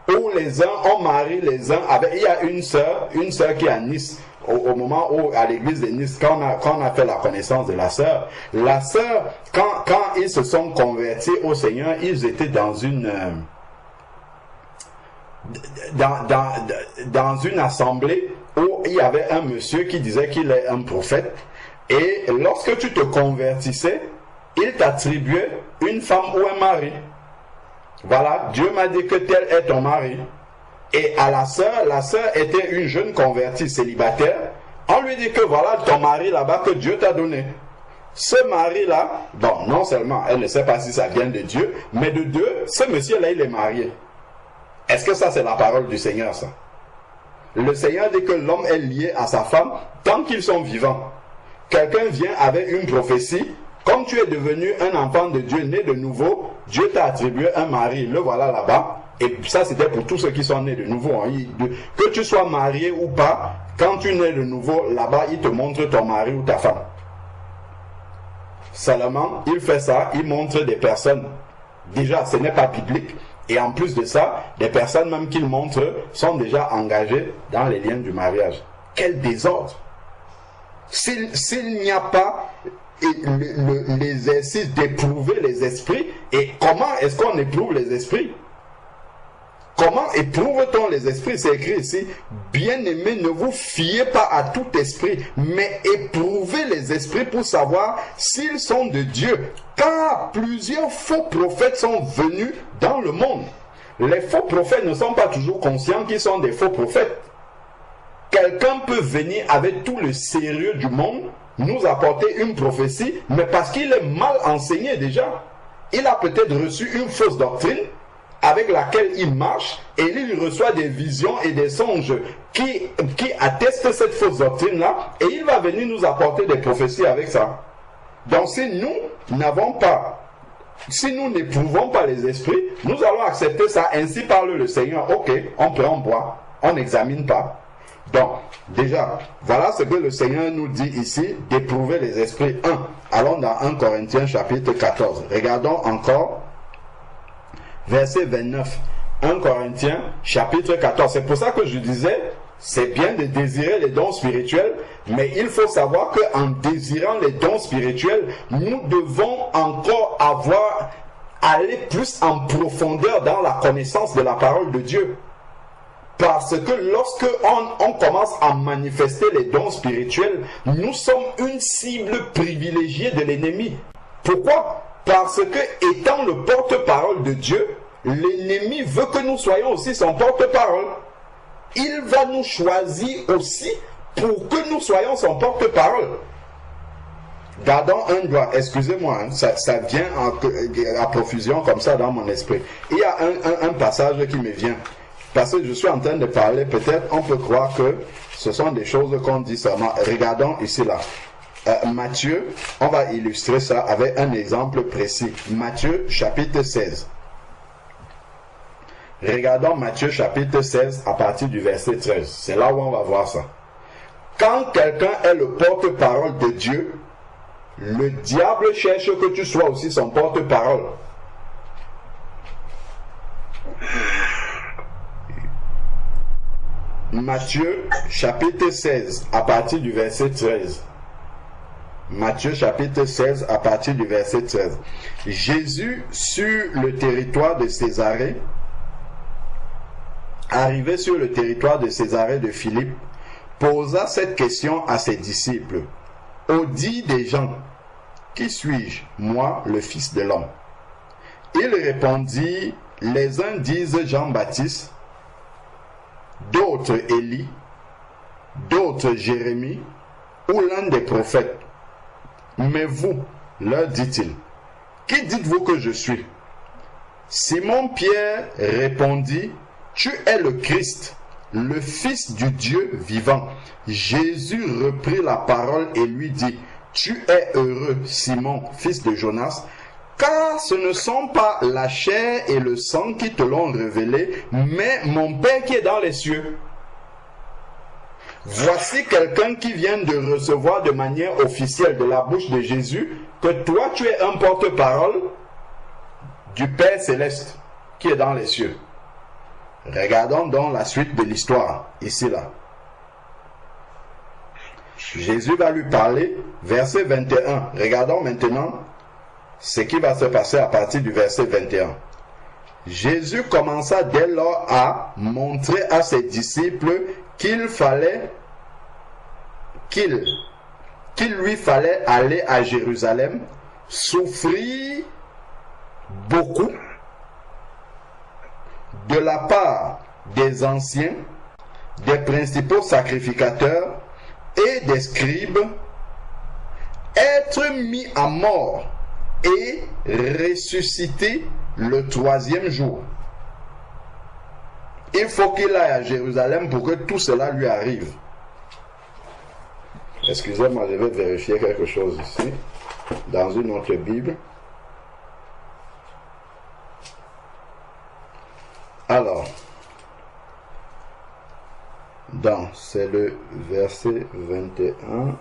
Où les uns ont marié les uns avec... Il y a une sœur qui est à Nice, au moment où, à l'église de Nice, quand on a fait la connaissance de la sœur, quand ils se sont convertis au Seigneur, ils étaient dans une assemblée où il y avait un monsieur qui disait qu'il est un prophète, et lorsque tu te convertissais, il t'attribuait une femme ou un mari. Voilà, Dieu m'a dit que tel est ton mari. Et à la sœur était une jeune convertie célibataire. On lui dit que voilà ton mari là-bas que Dieu t'a donné. Ce mari-là, bon, non seulement elle ne sait pas si ça vient de Dieu, mais de deux, ce monsieur-là, il est marié. Est-ce que ça, c'est la parole du Seigneur, ça? Le Seigneur dit que l'homme est lié à sa femme tant qu'ils sont vivants. Quelqu'un vient avec une prophétie. Comme tu es devenu un enfant de Dieu, né de nouveau, Dieu t'a attribué un mari. Le voilà là-bas. Et ça, c'était pour tous ceux qui sont nés de nouveau. Hein. Que tu sois marié ou pas, quand tu nais de nouveau, là-bas, il te montre ton mari ou ta femme. Seulement, il fait ça, il montre des personnes. Déjà, ce n'est pas biblique. Et en plus de ça, des personnes même qu'il montre sont déjà engagées dans les liens du mariage. Quel désordre! S'il n'y a pas l'exercice d'éprouver les esprits, et comment est-ce qu'on éprouve les esprits? Comment éprouve-t-on les esprits? C'est écrit ici. Bien-aimés, ne vous fiez pas à tout esprit, mais éprouvez les esprits pour savoir s'ils sont de Dieu. Car plusieurs faux prophètes sont venus dans le monde. Les faux prophètes ne sont pas toujours conscients qu'ils sont des faux prophètes. Quelqu'un peut venir avec tout le sérieux du monde, nous apporter une prophétie, mais parce qu'il est mal enseigné déjà. Il a peut-être reçu une fausse doctrine avec laquelle il marche, et il reçoit des visions et des songes qui attestent cette fausse doctrine-là, et il va venir nous apporter des prophéties avec ça. Donc si nous n'éprouvons pas les esprits, nous allons accepter ça, ainsi parle le Seigneur. Ok, on prend, on boit, on n'examine pas. Donc, déjà, voilà ce que le Seigneur nous dit ici, d'éprouver les esprits. 1. Allons dans 1 Corinthiens chapitre 14. Regardons encore verset 29. 1 Corinthiens chapitre 14. C'est pour ça que je disais, c'est bien de désirer les dons spirituels, mais il faut savoir qu'en désirant les dons spirituels, nous devons encore aller plus en profondeur dans la connaissance de la parole de Dieu. Parce que lorsque on commence à manifester les dons spirituels, nous sommes une cible privilégiée de l'ennemi. Pourquoi? Parce que étant le porte-parole de Dieu, l'ennemi veut que nous soyons aussi son porte-parole. Il va nous choisir aussi pour que nous soyons son porte-parole. Gardons un doigt, excusez-moi, hein, ça vient à profusion comme ça dans mon esprit. Il y a un passage qui me vient. Parce que je suis en train de parler, peut-être on peut croire que ce sont des choses qu'on dit seulement. Regardons ici là. Matthieu, on va illustrer ça avec un exemple précis. Matthieu chapitre 16. Regardons Matthieu chapitre 16 à partir du verset 13. C'est là où on va voir ça. Quand quelqu'un est le porte-parole de Dieu, le diable cherche que tu sois aussi son porte-parole. Matthieu chapitre 16 à partir du verset 13. Matthieu chapitre 16 à partir du verset 13. Jésus, sur le territoire de Césarée, arrivé sur le territoire de Césarée de Philippe, posa cette question à ses disciples. Au dit des gens, qui suis-je, moi, le Fils de l'homme? Il répondit, les uns disent Jean-Baptiste, d'autres Élie, d'autres Jérémie, ou l'un des prophètes. Mais vous, leur dit-il, qui dites-vous que je suis? Simon-Pierre répondit, tu es le Christ, le Fils du Dieu vivant. Jésus reprit la parole et lui dit, tu es heureux, Simon, fils de Jonas, car ce ne sont pas la chair et le sang qui te l'ont révélé, mais mon Père qui est dans les cieux. Voici quelqu'un qui vient de recevoir de manière officielle de la bouche de Jésus que toi tu es un porte-parole du Père céleste qui est dans les cieux. Regardons donc la suite de l'histoire, ici là. Jésus va lui parler, verset 21. Regardons maintenant ce qui va se passer à partir du verset 21. Jésus commença dès lors à montrer à ses disciples qu'il lui fallait aller à Jérusalem, souffrir beaucoup de la part des anciens, des principaux sacrificateurs et des scribes, être mis à mort et ressusciter le troisième jour. Il faut qu'il aille à Jérusalem pour que tout cela lui arrive. Excusez-moi, je vais vérifier quelque chose ici, dans une autre Bible. Alors, c'est le verset 21.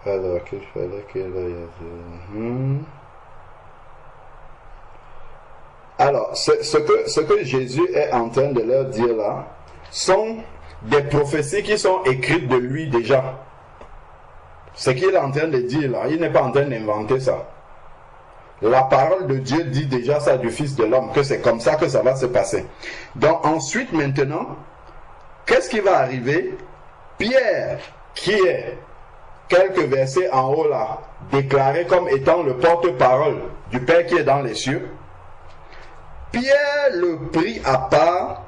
Alors, qu'il fallait qu'il aille. Alors, ce que Jésus est en train de leur dire là, sont des prophéties qui sont écrites de lui déjà. Ce qu'il est en train de dire là, il n'est pas en train d'inventer ça. La parole de Dieu dit déjà ça du Fils de l'homme, que c'est comme ça que ça va se passer. Donc ensuite, maintenant, qu'est-ce qui va arriver? Pierre, qui est quelques versets en haut là, déclaré comme étant le porte-parole du Père qui est dans les cieux, Pierre le prit à part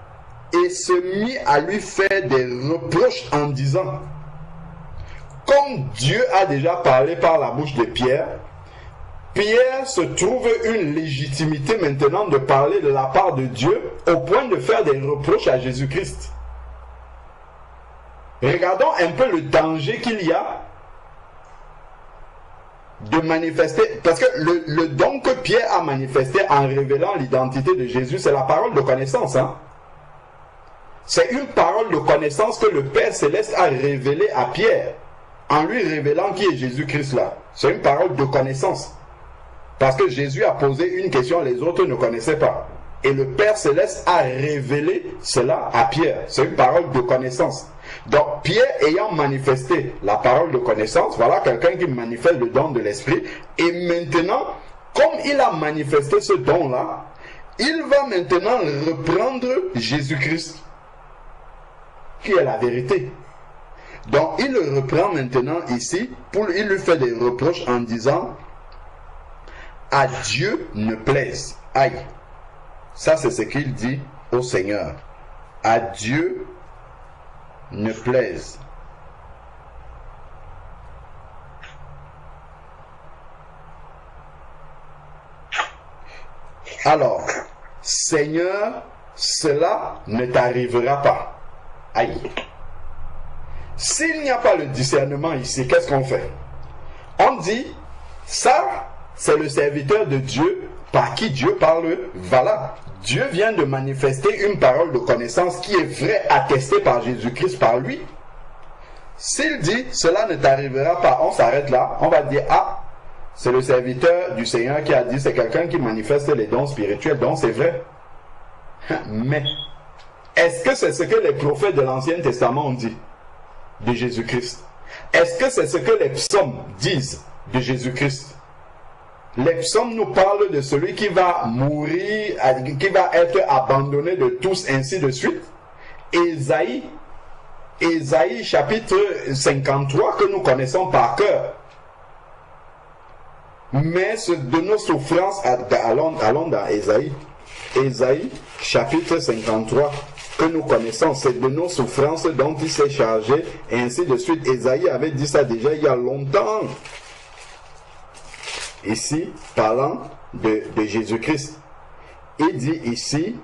et se mit à lui faire des reproches en disant, comme Dieu a déjà parlé par la bouche de Pierre, Pierre se trouve une légitimité maintenant de parler de la part de Dieu au point de faire des reproches à Jésus-Christ. Regardons un peu le danger qu'il y a de manifester, parce que le don que Pierre a manifesté en révélant l'identité de Jésus, c'est la parole de connaissance. C'est une parole de connaissance que le Père Céleste a révélée à Pierre, en lui révélant qui est Jésus-Christ là. C'est une parole de connaissance. Parce que Jésus a posé une question, les autres ne connaissaient pas. Et le Père Céleste a révélé cela à Pierre. C'est une parole de connaissance. Donc Pierre ayant manifesté la parole de connaissance, voilà quelqu'un qui manifeste le don de l'Esprit. Et maintenant, comme il a manifesté ce don-là, il va maintenant reprendre Jésus-Christ, qui est la vérité. Donc il le reprend maintenant ici, il lui fait des reproches en disant, à Dieu ne plaise. Aïe. Ça c'est ce qu'il dit au Seigneur. À Dieu ne plaise. Alors, Seigneur, cela ne t'arrivera pas. Aïe. S'il n'y a pas le discernement ici, qu'est-ce qu'on fait? On dit, ça, c'est le serviteur de Dieu par qui Dieu parle. Voilà. Dieu vient de manifester une parole de connaissance qui est vraie, attestée par Jésus-Christ, par lui. S'il dit, cela ne t'arrivera pas, on s'arrête là, on va dire, ah, c'est le serviteur du Seigneur qui a dit, c'est quelqu'un qui manifeste les dons spirituels, donc c'est vrai. Mais, est-ce que c'est ce que les prophètes de l'Ancien Testament ont dit de Jésus-Christ? Est-ce que c'est ce que les psaumes disent de Jésus-Christ? Les psaumes nous parlent de celui qui va mourir, qui va être abandonné de tous, ainsi de suite. Ésaïe chapitre 53 que nous connaissons par cœur. Mais de nos souffrances, allons dans Ésaïe. Ésaïe chapitre 53 que nous connaissons, c'est de nos souffrances dont il s'est chargé, et ainsi de suite. Ésaïe avait dit ça déjà il y a longtemps. Ici, parlant de Jésus-Christ. Il dit ici,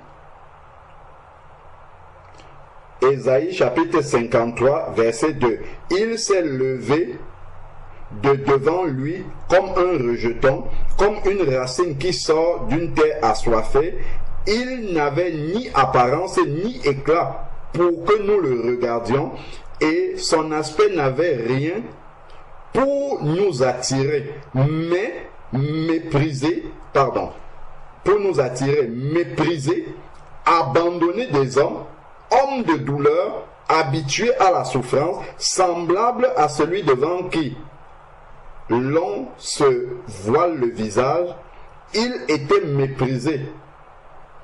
Ésaïe chapitre 53, verset 2, « Il s'est levé de devant lui comme un rejeton, comme une racine qui sort d'une terre assoiffée. Il n'avait ni apparence ni éclat pour que nous le regardions, et son aspect n'avait rien pour nous attirer, mais méprisé, abandonné des hommes, homme de douleur, habitué à la souffrance, semblable à celui devant qui l'on se voile le visage. Il était méprisé.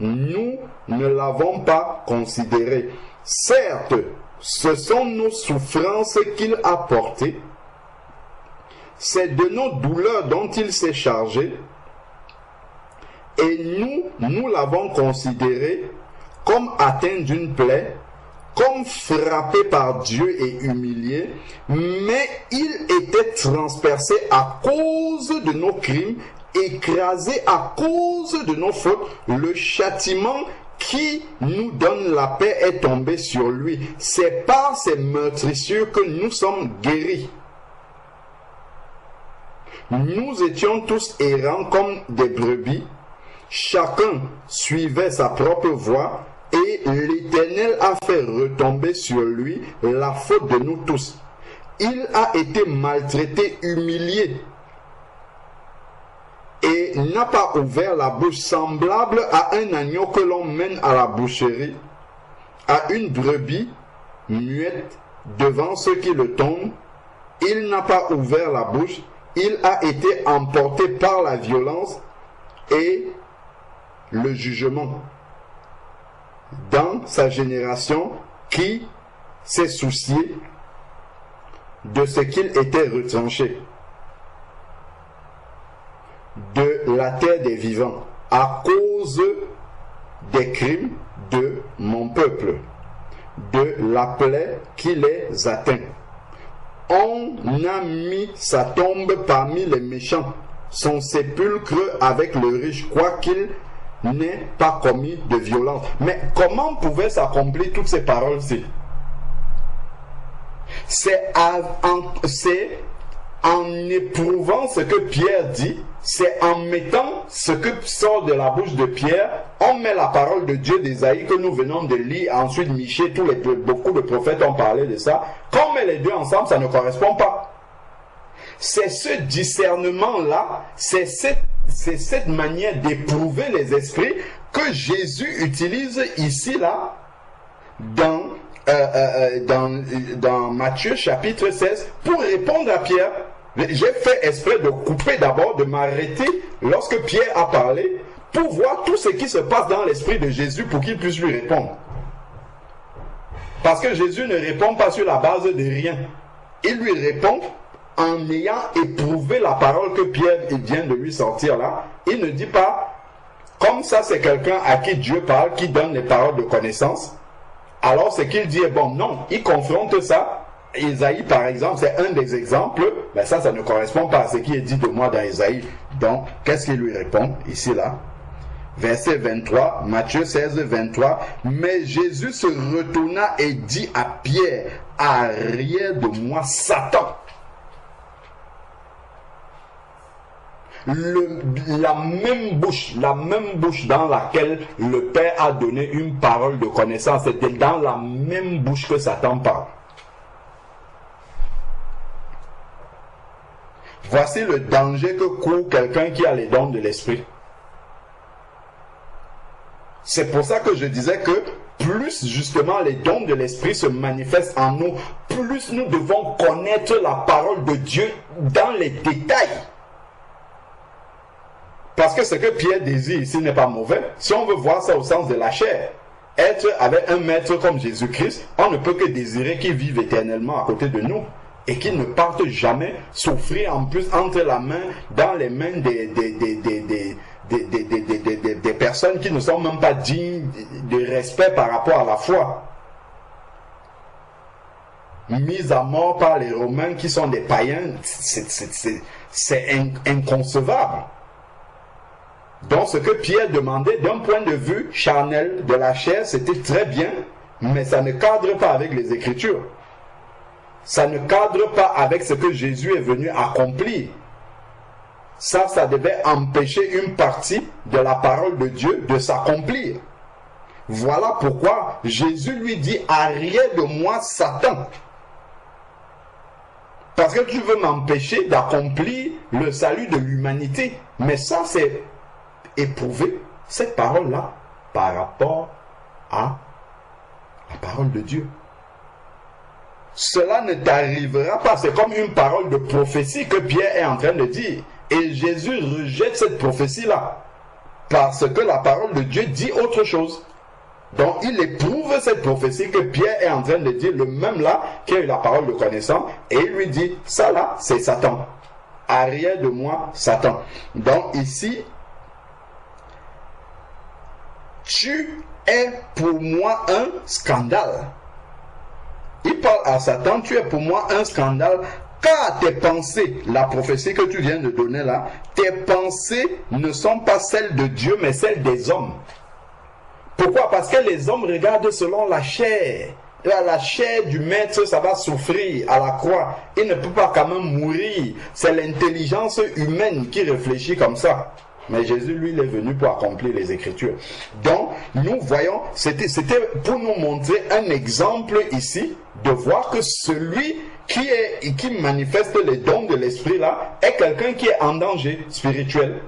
Nous ne l'avons pas considéré. Certes, ce sont nos souffrances qu'il a portées. C'est de nos douleurs dont il s'est chargé. Et nous l'avons considéré comme atteint d'une plaie, comme frappé par Dieu et humilié, mais il était transpercé à cause de nos crimes, écrasé à cause de nos fautes. Le châtiment qui nous donne la paix est tombé sur lui. C'est par ses meurtrissures que nous sommes guéris. Nous étions tous errants comme des brebis, chacun suivait sa propre voie, et l'Éternel a fait retomber sur lui la faute de nous tous. Il a été maltraité, humilié, et n'a pas ouvert la bouche, semblable à un agneau que l'on mène à la boucherie, à une brebis muette devant ceux qui le tombent. Il n'a pas ouvert la bouche, il a été emporté par la violence et le jugement. Dans sa génération, qui s'est soucié de ce qu'il était retranché de la terre des vivants à cause des crimes de mon peuple, de la plaie qui les atteint. On a mis sa tombe parmi les méchants, son sépulcre avec le riche, quoiqu'il n'ait pas commis de violence. Mais comment pouvaient s'accomplir toutes ces paroles-ci? C'est en éprouvant ce que Pierre dit, c'est en mettant ce que sort de la bouche de Pierre, on met la parole de Dieu d'Ésaïe que nous venons de lire, ensuite Michée, beaucoup de prophètes ont parlé de ça. Quand on met les deux ensemble, ça ne correspond pas. C'est ce discernement-là, c'est cette manière d'éprouver les esprits que Jésus utilise ici, là, dans Matthieu chapitre 16, pour répondre à Pierre. J'ai fait exprès de couper d'abord, de m'arrêter lorsque Pierre a parlé, pour voir tout ce qui se passe dans l'esprit de Jésus pour qu'il puisse lui répondre. Parce que Jésus ne répond pas sur la base de rien. Il lui répond en ayant éprouvé la parole que Pierre vient de lui sortir là. Il ne dit pas, comme ça c'est quelqu'un à qui Dieu parle, qui donne les paroles de connaissance. Alors ce qu'il dit est bon. Non, il confronte ça. Ésaïe par exemple, c'est un des exemples. Mais ça ne correspond pas à ce qui est dit de moi dans Ésaïe. Donc, qu'est-ce qu'il lui répond ici là? Verset 23, Matthieu 16, 23. Mais Jésus se retourna et dit à Pierre, arrière de moi, Satan. La même bouche dans laquelle le Père a donné une parole de connaissance, c'était dans la même bouche que Satan parle. Voici le danger que court quelqu'un qui a les dons de l'esprit. C'est pour ça que je disais que plus justement les dons de l'esprit se manifestent en nous, plus nous devons connaître la parole de Dieu dans les détails. Parce que ce que Pierre désire ici n'est pas mauvais. Si on veut voir ça au sens de la chair, être avec un maître comme Jésus-Christ, on ne peut que désirer qu'il vive éternellement à côté de nous et qu'il ne parte jamais souffrir en plus entre dans les mains des personnes qui ne sont même pas dignes de respect par rapport à la foi. Mis à mort par les Romains qui sont des païens, c'est inconcevable. Donc ce que Pierre demandait d'un point de vue charnel de la chair, c'était très bien, mais ça ne cadre pas avec les Écritures. Ça ne cadre pas avec ce que Jésus est venu accomplir. Ça devait empêcher une partie de la parole de Dieu de s'accomplir. Voilà pourquoi Jésus lui dit, arrière de moi, Satan. Parce que tu veux m'empêcher d'accomplir le salut de l'humanité. Mais ça, c'est éprouver cette parole-là par rapport à la parole de Dieu. Cela ne t'arrivera pas. C'est comme une parole de prophétie que Pierre est en train de dire. Et Jésus rejette cette prophétie-là. Parce que la parole de Dieu dit autre chose. Donc il éprouve cette prophétie que Pierre est en train de dire, le même là qui a eu la parole de connaissance, et il lui dit, ça là, c'est Satan. Arrière de moi, Satan. Donc ici, tu es pour moi un scandale. Il parle à Satan, tu es pour moi un scandale, car tes pensées, la prophétie que tu viens de donner là, tes pensées ne sont pas celles de Dieu, mais celles des hommes. Pourquoi? Parce que les hommes regardent selon la chair. La chair du maître, ça va souffrir à la croix. Il ne peut pas quand même mourir. C'est l'intelligence humaine qui réfléchit comme ça. Mais Jésus, lui, il est venu pour accomplir les Écritures. Donc, nous voyons, c'était pour nous montrer un exemple ici, de voir que celui qui manifeste les dons de l'esprit là, est quelqu'un qui est en danger spirituel.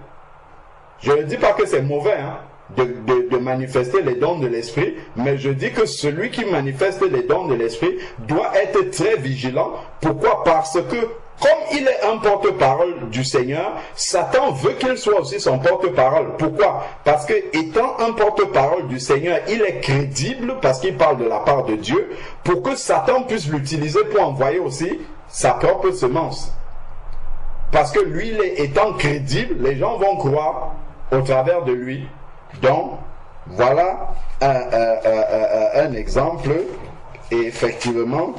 Je ne dis pas que c'est mauvais, hein, de manifester les dons de l'esprit, mais je dis que celui qui manifeste les dons de l'esprit doit être très vigilant. Pourquoi? Parce que comme il est un porte-parole du Seigneur, Satan veut qu'il soit aussi son porte-parole. Pourquoi? Parce que étant un porte-parole du Seigneur, il est crédible parce qu'il parle de la part de Dieu, pour que Satan puisse l'utiliser pour envoyer aussi sa propre semence. Parce que lui, étant crédible, les gens vont croire au travers de lui. Donc, voilà un exemple. Et effectivement,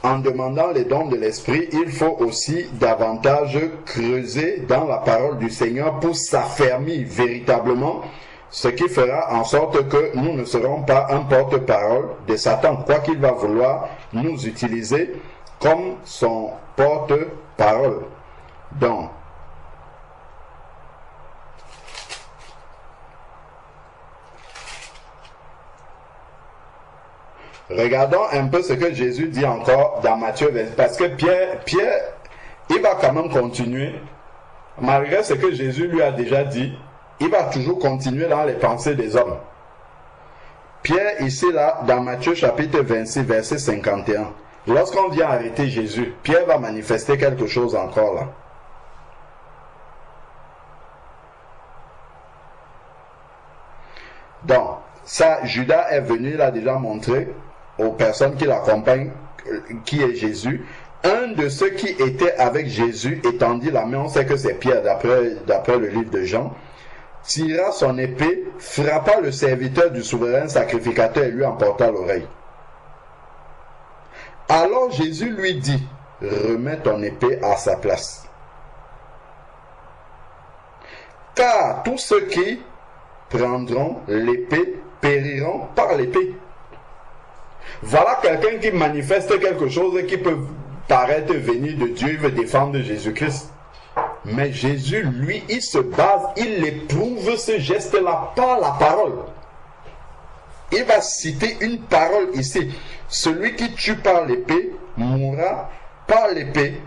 en demandant les dons de l'esprit, il faut aussi davantage creuser dans la parole du Seigneur pour s'affermir véritablement, ce qui fera en sorte que nous ne serons pas un porte-parole de Satan, quoi qu'il va vouloir nous utiliser comme son porte-parole. Donc, regardons un peu ce que Jésus dit encore dans Matthieu 20, parce que Pierre, il va quand même continuer, malgré ce que Jésus lui a déjà dit, il va toujours continuer dans les pensées des hommes. Pierre, ici, là, dans Matthieu chapitre 26, verset 51, lorsqu'on vient arrêter Jésus, Pierre va manifester quelque chose encore là. Donc, ça, Judas est venu, il a déjà montré aux personnes qui l'accompagnent qui est Jésus. Un de ceux qui étaient avec Jésus étendit la main, on sait que c'est Pierre d'après le livre de Jean, tira son épée, frappa le serviteur du souverain sacrificateur et lui emporta l'oreille. Alors Jésus lui dit, remets ton épée à sa place. Car tous ceux qui prendront l'épée périront par l'épée. Voilà quelqu'un qui manifeste quelque chose qui peut paraître venir de Dieu, il veut défendre Jésus-Christ. Mais Jésus, lui, il se base, il éprouve ce geste-là par la parole. Il va citer une parole ici. Celui qui tue par l'épée mourra par l'épée.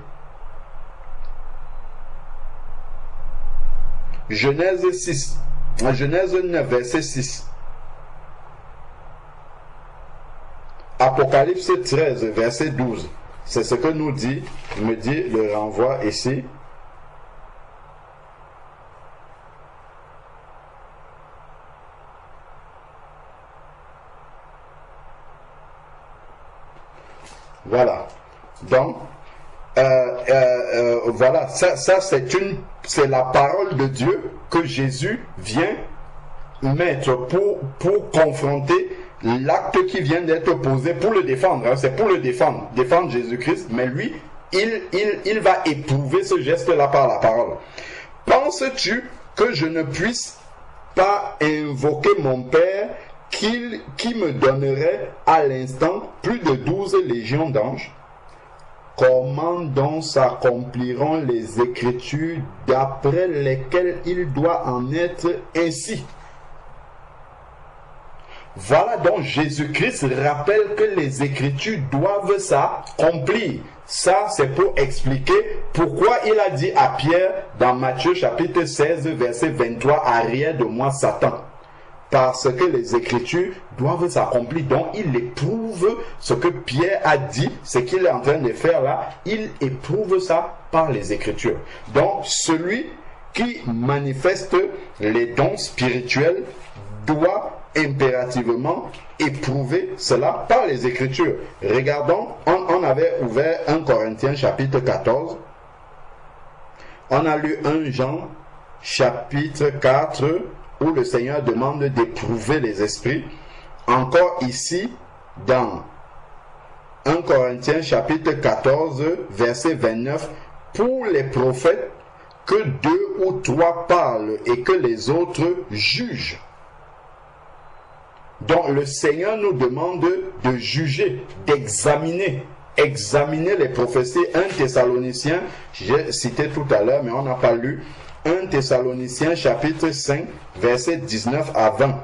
Genèse 9, verset 6. Apocalypse 13, verset 12. C'est ce que me dit le renvoi ici. Voilà. Donc, voilà. Ça c'est la parole de Dieu que Jésus vient mettre pour confronter l'acte qui vient d'être posé pour le défendre. Hein, c'est pour le défendre Jésus-Christ, mais lui, il va éprouver ce geste-là par la parole. Penses-tu que je ne puisse pas invoquer mon Père qui me donnerait à l'instant plus de 12 légions d'anges? Comment donc s'accompliront les Écritures d'après lesquelles il doit en être ainsi? Voilà donc Jésus-Christ rappelle que les Écritures doivent s'accomplir. Ça, c'est pour expliquer pourquoi il a dit à Pierre dans Matthieu chapitre 16, verset 23, « Arrière de moi, Satan ». Parce que les Écritures doivent s'accomplir. Donc, il éprouve ce que Pierre a dit, ce qu'il est en train de faire là. Il éprouve ça par les Écritures. Donc, celui qui manifeste les dons spirituels doit impérativement éprouver cela par les Écritures. Regardons, on avait ouvert 1 Corinthiens chapitre 14. On a lu 1 Jean chapitre 4 où le Seigneur demande d'éprouver les esprits. Encore ici, dans 1 Corinthiens chapitre 14, verset 29, pour les prophètes, que 2 ou 3 parlent et que les autres jugent. Donc le Seigneur nous demande de juger, d'examiner, examiner les prophéties. 1 Thessaloniciens, j'ai cité tout à l'heure, mais on n'a pas lu. 1 Thessaloniciens chapitre 5, verset 19 à 20.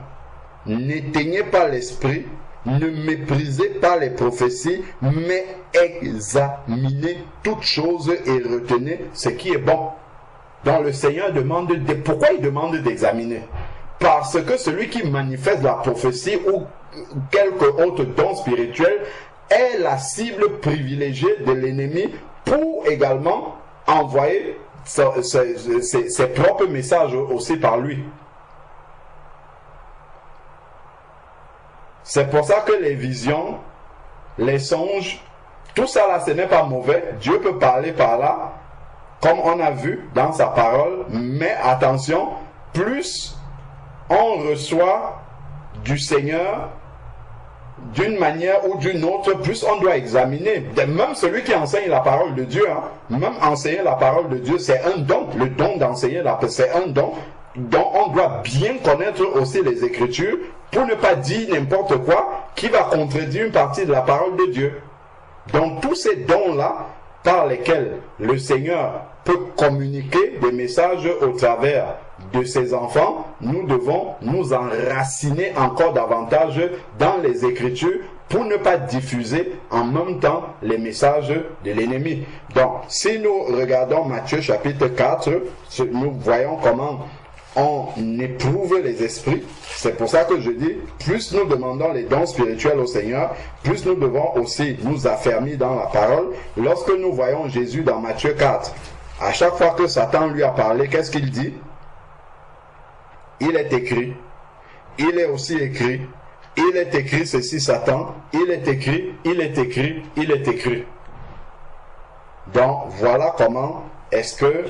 N'éteignez pas l'esprit, ne méprisez pas les prophéties, mais examinez toutes choses et retenez ce qui est bon. Donc le Seigneur demande, pourquoi il demande d'examiner? Parce que celui qui manifeste la prophétie ou quelque autre don spirituel est la cible privilégiée de l'ennemi pour également envoyer ses propres messages aussi par lui. C'est pour ça que les visions, les songes, tout ça là, ce n'est pas mauvais. Dieu peut parler par là, comme on a vu dans sa parole, mais attention, plus on reçoit du Seigneur d'une manière ou d'une autre, plus on doit examiner. Même celui qui enseigne la parole de Dieu, même enseigner la parole de Dieu, c'est un don. Le don d'enseigner la parole, c'est un don. Donc on doit bien connaître aussi les Écritures pour ne pas dire n'importe quoi qui va contredire une partie de la parole de Dieu. Donc tous ces dons-là par lesquels le Seigneur peut communiquer des messages au travers de ses enfants, nous devons nous enraciner encore davantage dans les Écritures pour ne pas diffuser en même temps les messages de l'ennemi. Donc, si nous regardons Matthieu chapitre 4, nous voyons comment on éprouve les esprits. C'est pour ça que je dis, plus nous demandons les dons spirituels au Seigneur, plus nous devons aussi nous affermir dans la parole. Lorsque nous voyons Jésus dans Matthieu 4, à chaque fois que Satan lui a parlé, qu'est-ce qu'il dit? Il est écrit, il est aussi écrit, il est écrit ceci Satan, il est écrit, il est écrit, il est écrit. Donc voilà comment est-ce que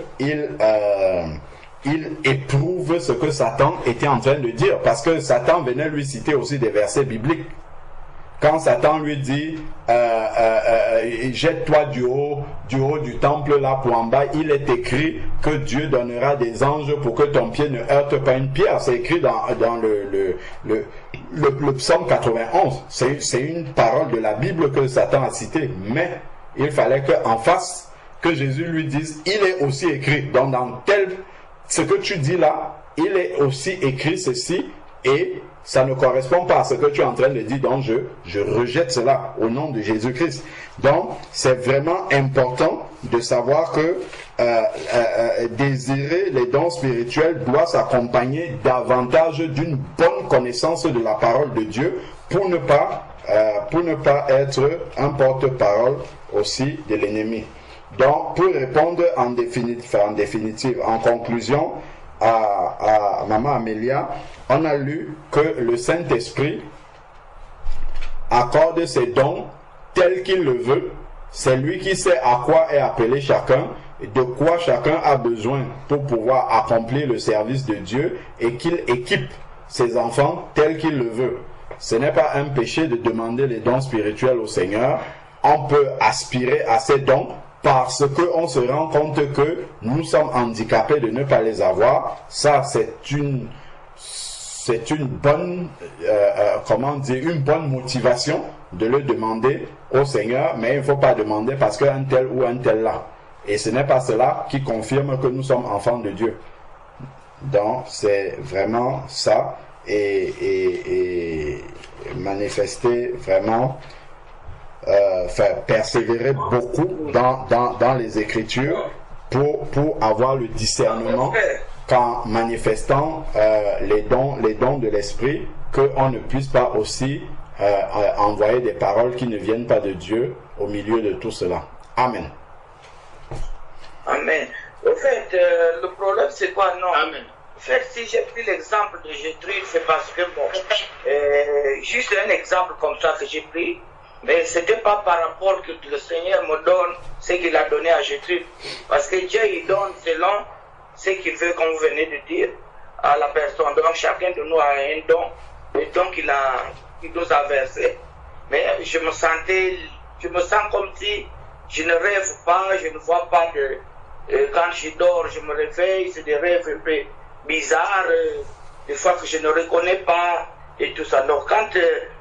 il éprouve ce que Satan était en train de dire, parce que Satan venait lui citer aussi des versets bibliques. Quand Satan lui dit jette-toi du haut du temple là pour en bas, il est écrit que Dieu donnera des anges pour que ton pied ne heurte pas une pierre. C'est écrit dans le psaume 91. C'est une parole de la Bible que Satan a citée, mais il fallait qu'en face que Jésus lui dise il est aussi écrit. Donc dans ce que tu dis là, il est aussi écrit ceci, et ça ne correspond pas à ce que tu es en train de dire, donc je rejette cela au nom de Jésus-Christ. Donc c'est vraiment important de savoir que désirer les dons spirituels doit s'accompagner davantage d'une bonne connaissance de la parole de Dieu pour ne pas être un porte-parole aussi de l'ennemi. Donc, pour répondre en définitive, en conclusion, à Maman Amélia, on a lu que le Saint-Esprit accorde ses dons tels qu'il le veut. C'est lui qui sait à quoi est appelé chacun, et de quoi chacun a besoin pour pouvoir accomplir le service de Dieu, et qu'il équipe ses enfants tels qu'il le veut. Ce n'est pas un péché de demander les dons spirituels au Seigneur. On peut aspirer à ces dons, parce qu'on se rend compte que nous sommes handicapés de ne pas les avoir. Ça, c'est une bonne, une bonne motivation de le demander au Seigneur, mais il ne faut pas demander parce qu'un tel ou un tel là. Et ce n'est pas cela qui confirme que nous sommes enfants de Dieu. Donc, c'est vraiment ça, et manifester vraiment, faire persévérer beaucoup dans les Écritures pour avoir le discernement qu'en manifestant les dons de l'Esprit, qu'on ne puisse pas aussi envoyer des paroles qui ne viennent pas de Dieu au milieu de tout cela. Amen. Amen. Au fait, le problème c'est quoi? Non. Amen. En fait, si j'ai pris l'exemple de Gertrude, c'est parce que, juste un exemple comme ça que j'ai pris, mais ce n'était pas par rapport que le Seigneur me donne ce qu'il a donné à Gertrude. Parce que Dieu, il donne selon ce qu'il veut, comme vous venez de dire, à la personne. Donc, chacun de nous a un don, le don qu'il nous a versé. Mais je me sens comme si je ne rêve pas, je ne vois pas de... quand je dors, je me réveille, c'est des rêves un peu bizarres, des fois que je ne reconnais pas, et tout ça. Donc, quand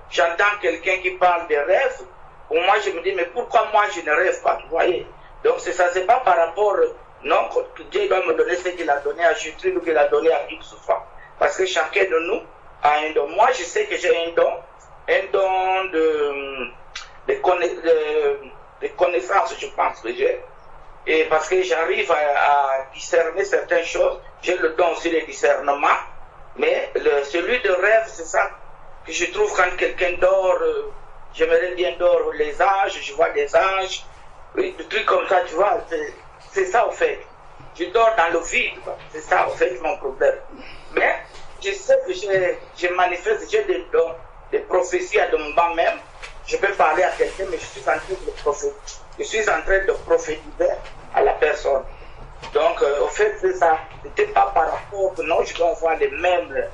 j'entends quelqu'un qui parle des rêves, pour moi, je me dis, mais pourquoi moi, je ne rêve pas, vous voyez? Donc, c'est ça, c'est pas par rapport, non, que Dieu doit me donner ce qu'il a donné à Gertrude ou qu'il a donné à qui que ce soit. Parce que chacun de nous a un don. Moi, je sais que j'ai un don de connaissances, je pense que j'ai. Et parce que j'arrive à discerner certaines choses, j'ai le don aussi de discernement, mais celui de rêve, c'est ça que je trouve quand quelqu'un dort, j'aimerais bien dormir les anges, je vois des anges, des trucs comme ça, tu vois, c'est ça au fait. Je dors dans le vide, c'est ça au fait mon problème. Mais je sais que je manifeste, j'ai des dons, des prophéties à de moi-même. Je peux parler à quelqu'un, mais je suis en train de prophétiser à la personne. Donc, au fait, c'est ça. Ce n'était pas par rapport que non, je dois avoir les mêmes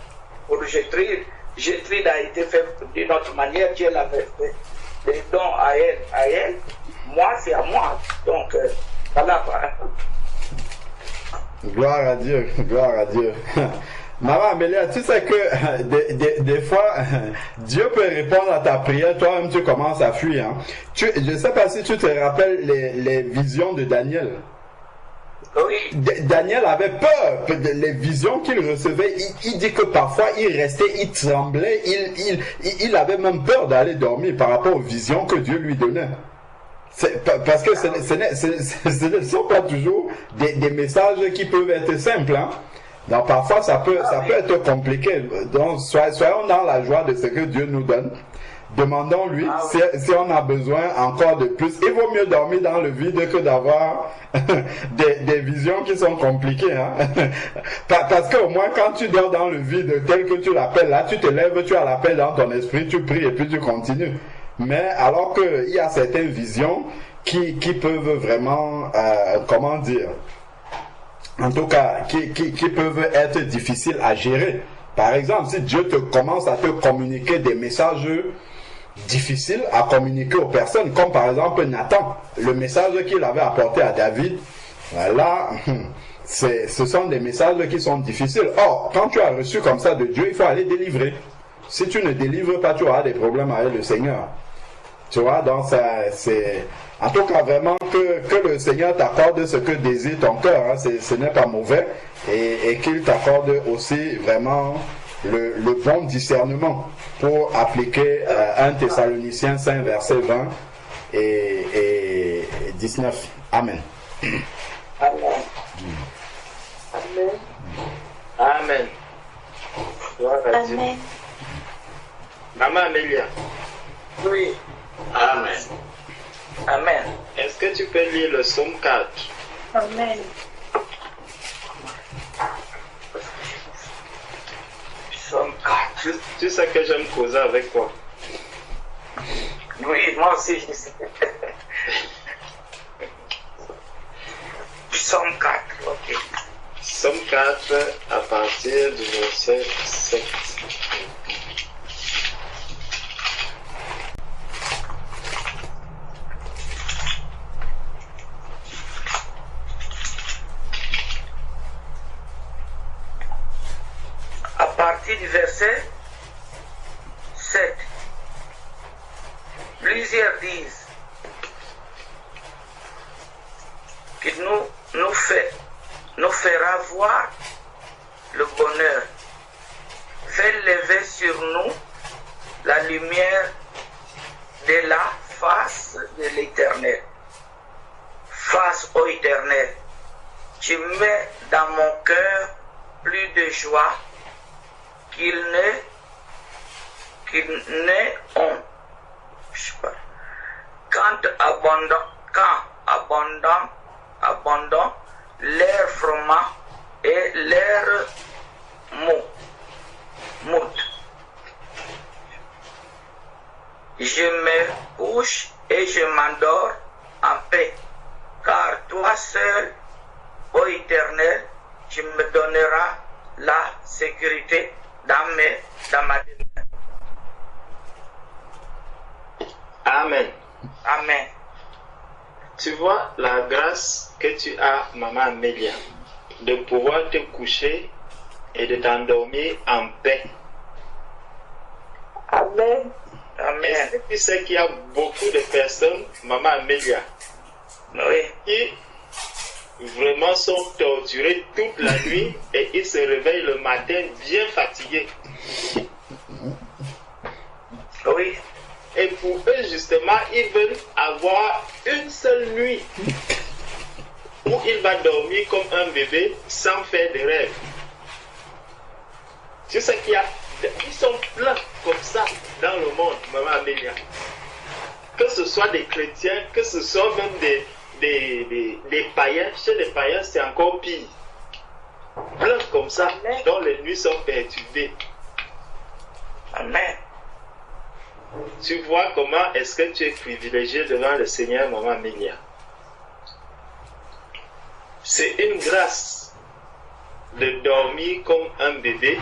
pour Gertrude. Gertrude a été faite d'une autre manière. Dieu l'avait fait des dons à elle. Moi, c'est à moi. Donc, voilà quoi. Gloire à Dieu, gloire à Dieu. Maman Amélia, tu sais que des fois, Dieu peut répondre à ta prière, toi-même tu commences à fuir. Hein. Je ne sais pas si tu te rappelles les visions de Daniel. Oui. Daniel avait peur les visions qu'il recevait. Il dit que parfois il restait, il tremblait, il avait même peur d'aller dormir par rapport aux visions que Dieu lui donnait. Parce que ce ne sont pas toujours des messages qui peuvent être simples. Hein. Donc parfois ça peut être compliqué. Donc soyons dans la joie de ce que Dieu nous donne. Demandons-lui si on a besoin encore de plus. Il vaut mieux dormir dans le vide que d'avoir des visions qui sont compliquées. Hein? Parce qu'au moins quand tu dors dans le vide tel que tu l'appelles, là tu te lèves, tu as l'appel dans ton esprit, tu pries et puis tu continues. Mais alors qu'il y a certaines visions qui peuvent vraiment, comment dire, en tout cas, qui peuvent être difficiles à gérer. Par exemple, si Dieu commence à te communiquer des messages difficiles à communiquer aux personnes, comme par exemple Nathan, le message qu'il avait apporté à David, là, ce sont des messages qui sont difficiles. Or, quand tu as reçu comme ça de Dieu, il faut aller délivrer. Si tu ne délivres pas, tu auras des problèmes avec le Seigneur. Tu vois, donc c'est... En tout cas, vraiment, que le Seigneur t'accorde ce que désire ton cœur, hein, ce n'est pas mauvais, et qu'il t'accorde aussi vraiment le bon discernement pour appliquer 1 Thessaloniciens 5, verset 20 et 19. Amen. Amen. Amen. Amen. Amen. Maman Amélia. Oui. Amen. Amen. Est-ce que tu peux lire le psaume 4? Amen. Psaume 4. Tu sais que j'aime causer avec toi. Oui, moi aussi je sais. Psaume 4, ok. Psaume 4 à partir du verset 7. À partir du verset 7, plusieurs disent qu'il nous fera voir le bonheur, fait lever sur nous la lumière de la face de l'Éternel. Face au Éternel, tu mets dans mon cœur plus de joie qu'il n'est on. Quand abondant l'air froment et l'air moute. Je me couche et je m'endors en paix, car toi seul, ô Éternel, tu me donneras la sécurité dans ma demeure. Amen. Amen. Tu vois la grâce que tu as, maman Amélia, de pouvoir te coucher et de t'endormir en paix. Amen. Amen. Est-ce que tu sais qu'il y a beaucoup de personnes, maman Amélia, Oui. qui vraiment sont torturées toute la nuit et ils se réveillent le matin bien fatigués. Oui. Et pour eux, justement, ils veulent avoir une seule nuit où il va dormir comme un bébé sans faire de rêve. Tu sais qu'il y a, ils sont pleins comme ça dans le monde, maman Amélia. Que ce soit des chrétiens, que ce soit même des païens. Chez les païens, c'est encore pire. Plein comme ça, dont les nuits sont perturbées. Amen. Tu vois comment est-ce que tu es privilégié devant le Seigneur, maman Amélia. C'est une grâce de dormir comme un bébé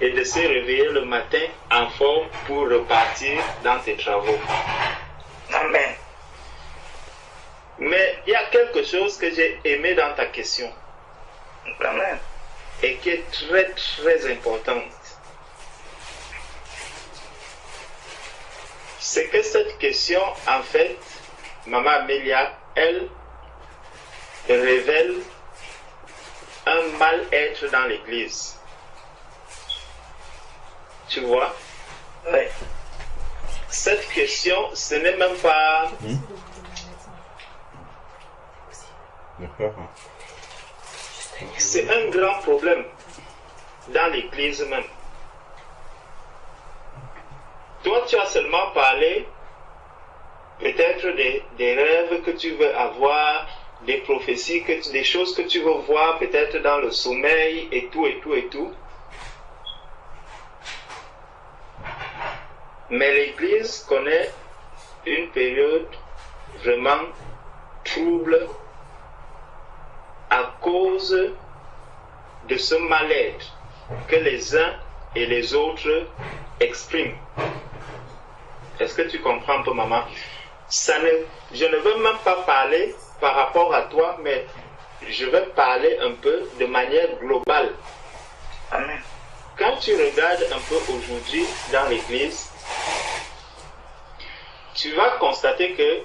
et de se réveiller le matin en forme pour repartir dans tes travaux. Amen. Mais il y a quelque chose que j'ai aimé dans ta question Amen. et qui est très très importante. C'est que cette question, en fait, maman Amélia, elle révèle un mal-être dans l'église. Tu vois? Oui. Cette question, ce n'est même pas... D'accord. C'est un grand problème dans l'église même. Toi, tu as seulement parlé peut-être des rêves que tu veux avoir, des prophéties, des choses que tu veux voir peut-être dans le sommeil et tout et tout et tout. Mais l'Église connaît une période vraiment trouble à cause de ce mal-être que les uns et les autres expriment. Est-ce que tu comprends un peu, maman? Je ne veux même pas parler par rapport à toi, mais je vais parler un peu de manière globale. Amen. Quand tu regardes un peu aujourd'hui dans l'Église, tu vas constater que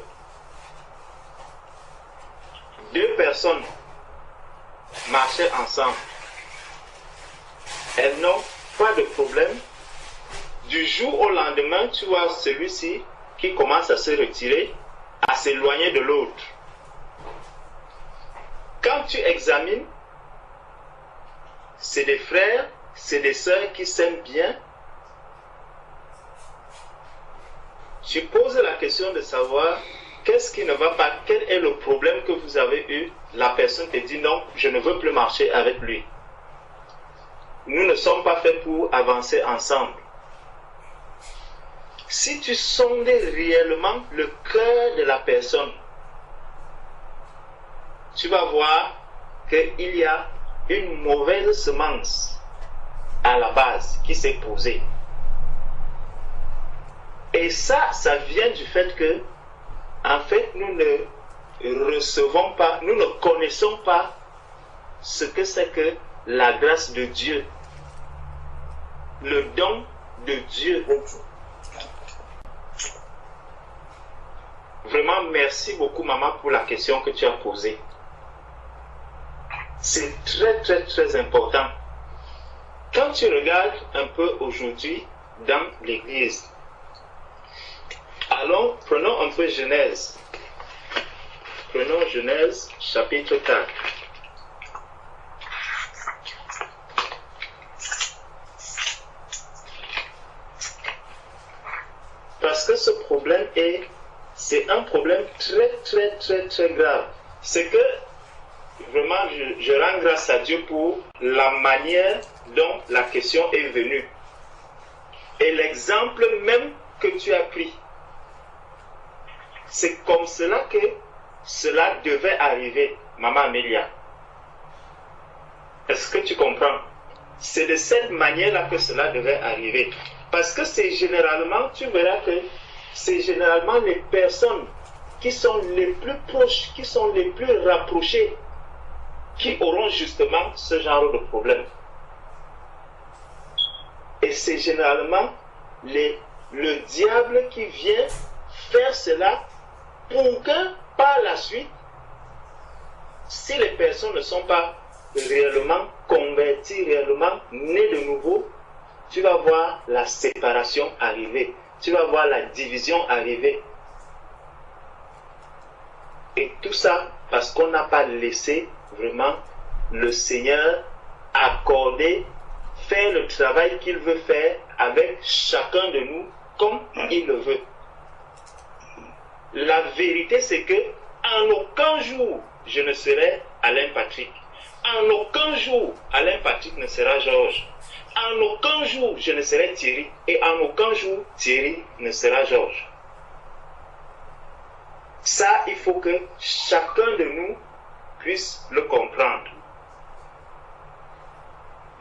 deux personnes marchaient ensemble. Elles n'ont pas de problème. Du jour au lendemain, tu vois celui-ci qui commence à se retirer, à s'éloigner de l'autre. Quand tu examines, c'est des frères, c'est des sœurs qui s'aiment bien. Tu poses la question de savoir qu'est-ce qui ne va pas, quel est le problème que vous avez eu. La personne te dit non, je ne veux plus marcher avec lui. Nous ne sommes pas faits pour avancer ensemble. Si tu sondais réellement le cœur de la personne, tu vas voir qu'il y a une mauvaise semence à la base qui s'est posée. Et ça vient du fait que, en fait, nous ne recevons pas, nous ne connaissons pas ce que c'est que la grâce de Dieu, le don de Dieu. Vraiment, merci beaucoup, maman, pour la question que tu as posée. C'est très, très, très important. Quand tu regardes un peu aujourd'hui dans l'Église, allons, prenons un peu Genèse. Prenons Genèse, chapitre 4. Parce que ce problème c'est un problème très, très, très, très grave. C'est que, vraiment, je rends grâce à Dieu pour la manière dont la question est venue. Et l'exemple même que tu as pris. C'est comme cela que cela devait arriver, maman Amélia. Est-ce que tu comprends? C'est de cette manière-là que cela devait arriver. Parce que c'est généralement, tu verras que c'est généralement les personnes qui sont les plus proches, qui sont les plus rapprochées, qui auront justement ce genre de problème. Et c'est généralement le diable qui vient faire cela pour que par la suite, si les personnes ne sont pas réellement converties, réellement nées de nouveau, tu vas voir la séparation arriver. Tu vas voir la division arriver. Et tout ça parce qu'on n'a pas laissé vraiment le Seigneur accorder, faire le travail qu'il veut faire avec chacun de nous comme il le veut. La vérité, c'est que en aucun jour, je ne serai Alain Patrick. En aucun jour, Alain Patrick ne sera Georges. En aucun jour, je ne serai Thierry. Et en aucun jour, Thierry ne sera Georges. Ça, il faut que chacun de nous puisse le comprendre.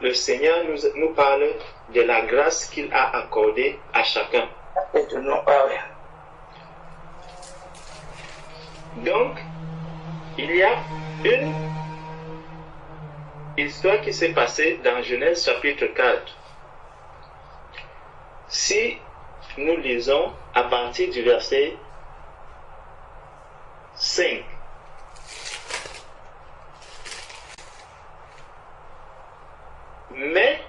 Le Seigneur nous parle de la grâce qu'il a accordée à chacun. Donc, il y a une histoire qui s'est passée dans Genèse chapitre 4. Si nous lisons à partir du verset 5. Mais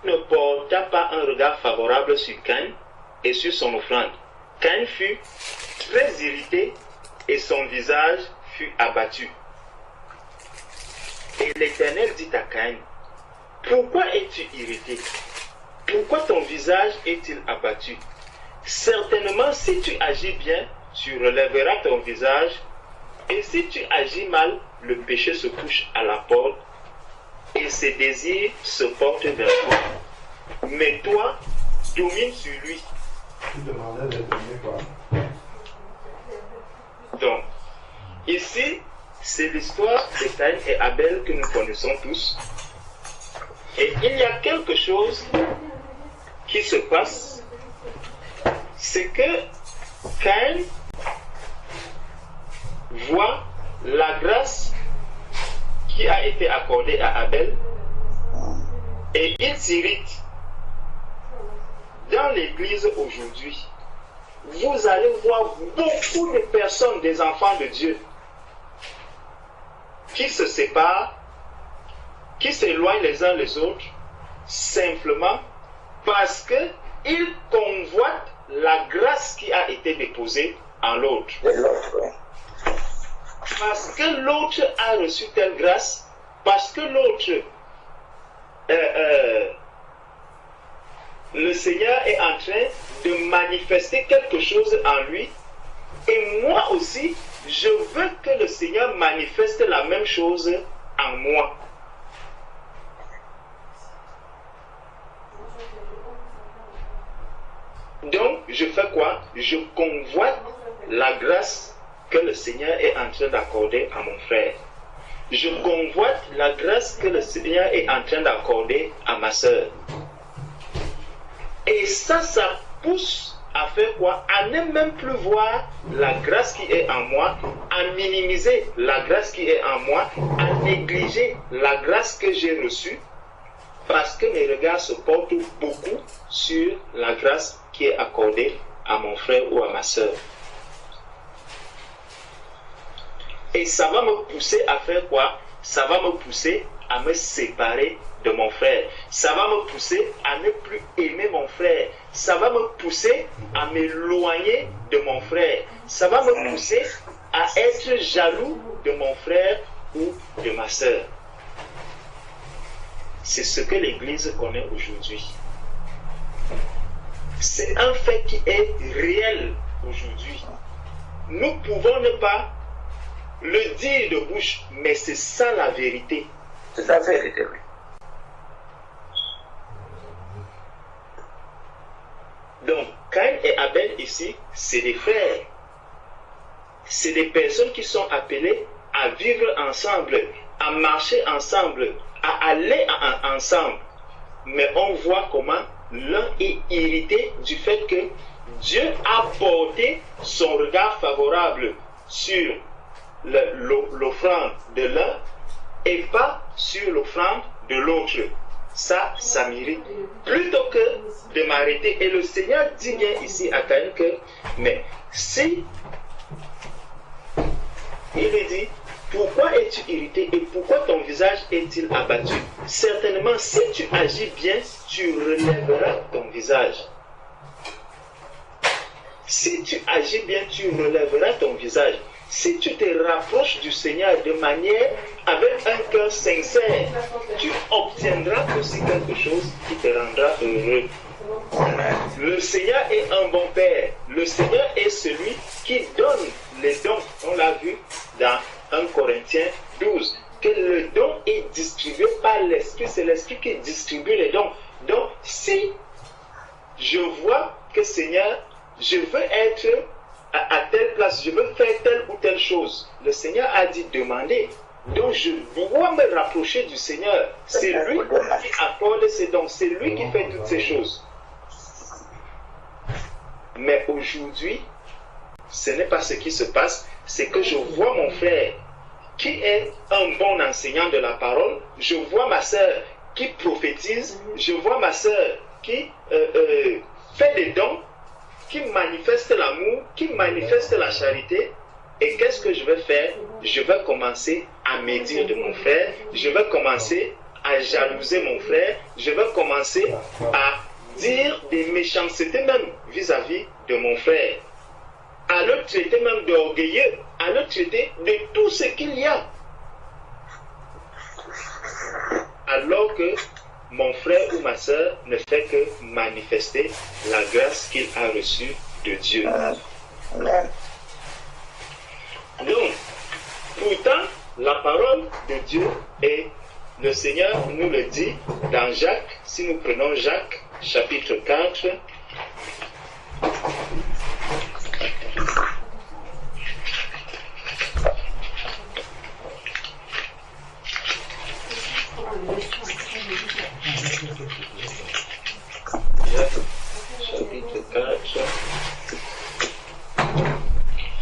ne porta pas un regard favorable sur Caïn et sur son offrande. Caïn fut très irrité et son visage fut abattu. Et l'Éternel dit à Caïn, pourquoi es-tu irrité? Pourquoi ton visage est-il abattu? Certainement, si tu agis bien, tu relèveras ton visage, et si tu agis mal, le péché se couche à la porte, et ses désirs se portent vers toi. Mais toi, domine sur lui. Donc, ici, c'est l'histoire de Caïn et Abel que nous connaissons tous. Et il y a quelque chose qui se passe, c'est que Caïn voit la grâce qui a été accordée à Abel et il s'irrite. Dans l'église aujourd'hui, vous allez voir beaucoup de personnes, des enfants de Dieu, qui se séparent, qui s'éloignent les uns les autres, simplement parce qu'ils convoitent la grâce qui a été déposée en l'autre. Parce que l'autre a reçu telle grâce, parce que l'autre, le Seigneur est en train de manifester quelque chose en lui, et moi aussi, je veux que le Seigneur manifeste la même chose en moi. Donc, je fais quoi? Je convoite la grâce que le Seigneur est en train d'accorder à mon frère. Je convoite la grâce que le Seigneur est en train d'accorder à ma soeur. Et ça pousse à faire quoi? À ne même plus voir la grâce qui est en moi, à minimiser la grâce qui est en moi, à négliger la grâce que j'ai reçue, parce que mes regards se portent beaucoup sur la grâce qui est accordée à mon frère ou à ma soeur. Et ça va me pousser à faire quoi? Ça va me pousser à me séparer de mon frère. Ça va me pousser à ne plus aimer mon frère. Ça va me pousser à m'éloigner de mon frère. Ça va me pousser à être jaloux de mon frère ou de ma soeur. C'est ce que l'Église connaît aujourd'hui. C'est un fait qui est réel aujourd'hui. Nous pouvons ne pas le dire de bouche, mais c'est ça la vérité. C'est la vérité, oui. Donc, Caïn et Abel ici, c'est des frères. C'est des personnes qui sont appelées à vivre ensemble, à marcher ensemble, à aller ensemble. Mais on voit comment l'un est irrité du fait que Dieu a porté son regard favorable sur l'offrande de l'un et pas sur l'offrande de l'autre. Ça m'irrite. Plutôt que de m'arrêter. Et le Seigneur dit bien ici à Caïn que, mais si, il lui dit, pourquoi es-tu irrité et pourquoi ton visage est-il abattu? Certainement, si tu agis bien, tu relèveras ton visage. Si tu agis bien, tu relèveras ton visage. Si tu te rapproches du Seigneur de manière avec un cœur sincère, tu obtiendras aussi quelque chose qui te rendra heureux. Le Seigneur est un bon Père. Le Seigneur est celui qui donne les dons. On l'a vu dans 1 Corinthiens 12, que le don est distribué par l'Esprit. C'est l'Esprit qui distribue les dons. Donc, si je vois que Seigneur, je veux être à telle place, je veux faire telle ou telle chose, le Seigneur a dit demander. Donc je dois me rapprocher du Seigneur. C'est lui qui accorde ces dons, c'est lui qui fait toutes ces choses. Mais aujourd'hui, ce n'est pas ce qui se passe, c'est que je vois mon frère qui est un bon enseignant de la parole, je vois ma sœur qui prophétise, je vois ma sœur qui fait des dons, qui manifeste l'amour, qui manifeste la charité. Et qu'est-ce que je vais faire? Je vais commencer à médire de mon frère, je vais commencer à jalouser mon frère, je vais commencer à dire des méchancetés même vis-à-vis de mon frère, à le traiter même d'orgueilleux, à le traiter de tout ce qu'il y a. Alors que mon frère ou ma soeur ne fait que manifester la grâce qu'il a reçue de Dieu. Donc, pourtant, la parole de Dieu et le Seigneur nous le dit dans Jacques, si nous prenons Jacques, chapitre 4, chapitre 4,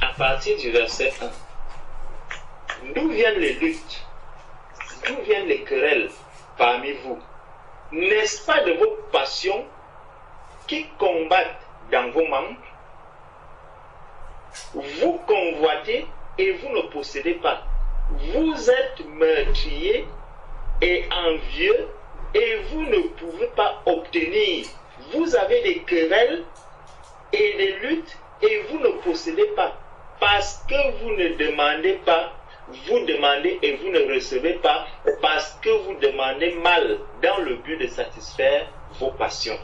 à partir du verset 1. D'où viennent les luttes? D'où viennent les querelles parmi vous? N'est-ce pas de vos passions qui combattent dans vos membres? Vous convoitez et vous ne possédez pas. Vous êtes meurtriers et envieux et vous ne pouvez pas obtenir. Vous avez des querelles et des luttes et vous ne possédez pas. Parce que vous ne demandez pas, vous demandez et vous ne recevez pas, parce que vous demandez mal dans le but de satisfaire vos passions.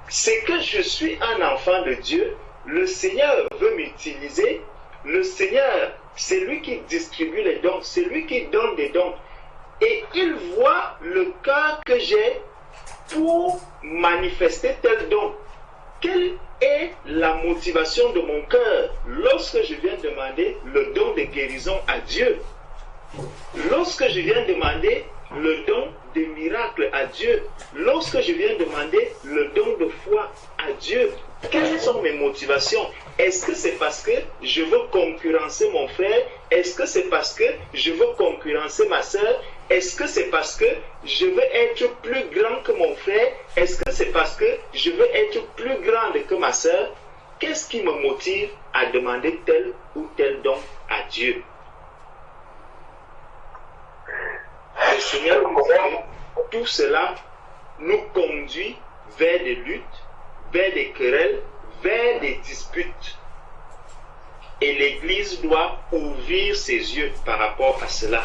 C'est que je suis un enfant de Dieu, le Seigneur veut m'utiliser, le Seigneur, c'est lui qui distribue les dons, c'est lui qui donne des dons. Et il voit le cœur que j'ai pour manifester tel don. Quelle est la motivation de mon cœur lorsque je viens demander le don de guérison à Dieu? Lorsque je viens demander le don de miracle à Dieu? Lorsque je viens demander le don de foi à Dieu? Quelles sont mes motivations? Est-ce que c'est parce que je veux concurrencer mon frère? Est-ce que c'est parce que je veux concurrencer ma soeur? Est-ce que c'est parce que je veux être plus grand que mon frère? Est-ce que c'est parce que je veux être plus grande que ma soeur? Qu'est-ce qui me motive à demander tel ou tel don à Dieu? Le Seigneur nous dit que tout cela nous conduit vers des luttes, vers des querelles, vers des disputes. Et l'Église doit ouvrir ses yeux par rapport à cela,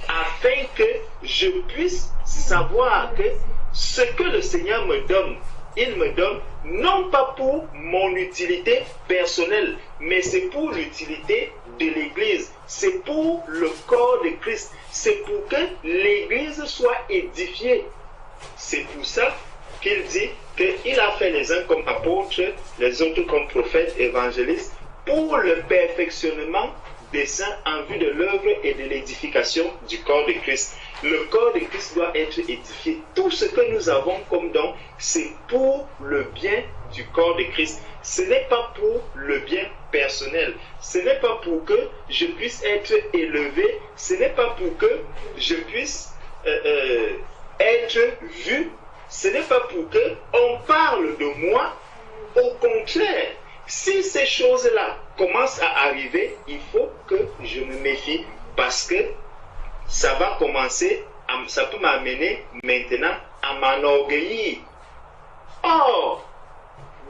afin que je puisse savoir que ce que le Seigneur me donne, il me donne non pas pour mon utilité personnelle, mais c'est pour l'utilité de l'Église, c'est pour le corps de Christ, c'est pour que l'Église soit édifiée. C'est pour ça qu'il dit qu'il a fait les uns comme apôtres, les autres comme prophètes, évangélistes, pour le perfectionnement des saints en vue de l'œuvre et de l'édification du corps de Christ. Le corps de Christ doit être édifié. Tout ce que nous avons comme don, c'est pour le bien du corps de Christ. Ce n'est pas pour le bien personnel. Ce n'est pas pour que je puisse être élevé. Ce n'est pas pour que je puisse être vu. Ce n'est pas pour que on parle de moi. Au contraire, si ces choses-là commencent à arriver, il faut que je me méfie parce que ça va commencer, ça peut m'amener maintenant à m'enorgueillir. Or,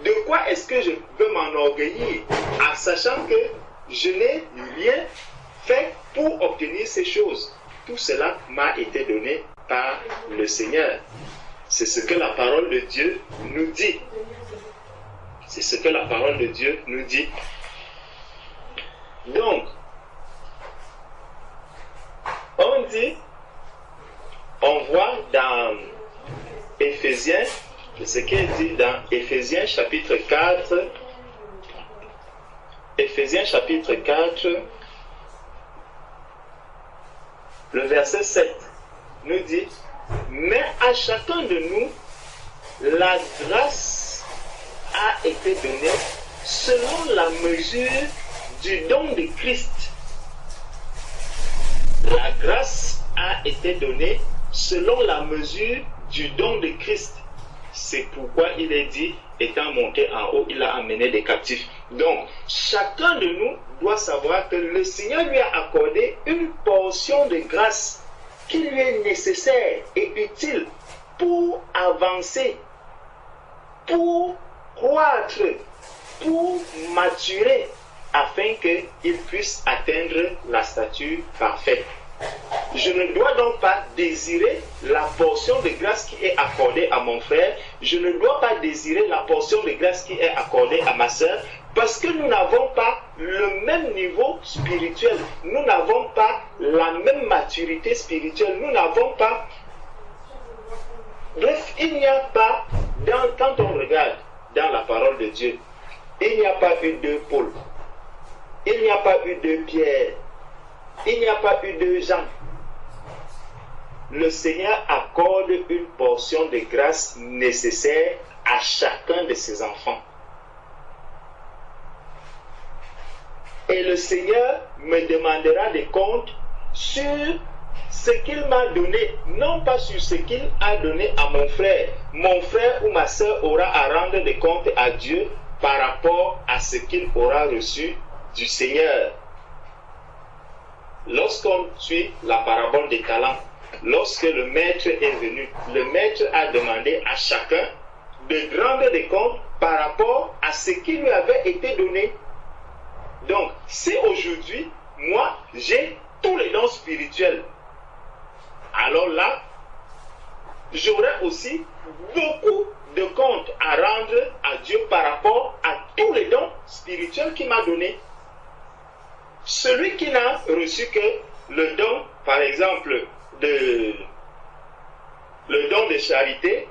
de quoi est-ce que je veux m'enorgueillir en sachant que je n'ai rien fait pour obtenir ces choses? Tout cela m'a été donné par le Seigneur. C'est ce que la parole de Dieu nous dit. C'est ce que la parole de Dieu nous dit. Donc, on voit dans Éphésiens, ce qui est dit dans Éphésiens chapitre 4, Éphésiens chapitre 4, le verset 7 nous dit, mais à chacun de nous, la grâce a été donnée selon la mesure du don de Christ. La grâce a été donnée selon la mesure du don de Christ. C'est pourquoi il est dit, étant monté en haut, il a amené des captifs. Donc, chacun de nous doit savoir que le Seigneur lui a accordé une portion de grâce qui lui est nécessaire et utile pour avancer, pour croître, pour maturer, afin qu'il puisse atteindre la stature parfaite. Je ne dois donc pas désirer la portion de grâce qui est accordée à mon frère. Je ne dois pas désirer la portion de grâce qui est accordée à ma soeur, parce que nous n'avons pas le même niveau spirituel. Nous n'avons pas la même maturité spirituelle. Nous n'avons pas... Bref, il n'y a pas, quand on regarde dans la parole de Dieu, il n'y a pas eu deux Paul. Il n'y a pas eu deux Pierre. Il n'y a pas eu deux Jean. Le Seigneur accorde une portion de grâce nécessaire à chacun de ses enfants. Et le Seigneur me demandera des comptes sur ce qu'il m'a donné, non pas sur ce qu'il a donné à mon frère. Mon frère ou ma soeur aura à rendre des comptes à Dieu par rapport à ce qu'il aura reçu du Seigneur. Lorsqu'on suit la parabole des talents, lorsque le maître est venu, le maître a demandé à chacun de rendre des comptes par rapport à ce qui lui avait été donné. Donc, si aujourd'hui, moi, j'ai tous les dons spirituels, alors là, j'aurai aussi beaucoup de comptes à rendre à Dieu par rapport à tous les dons spirituels qu'il m'a donnés. Celui qui n'a reçu que le don, par exemple, le don de charité,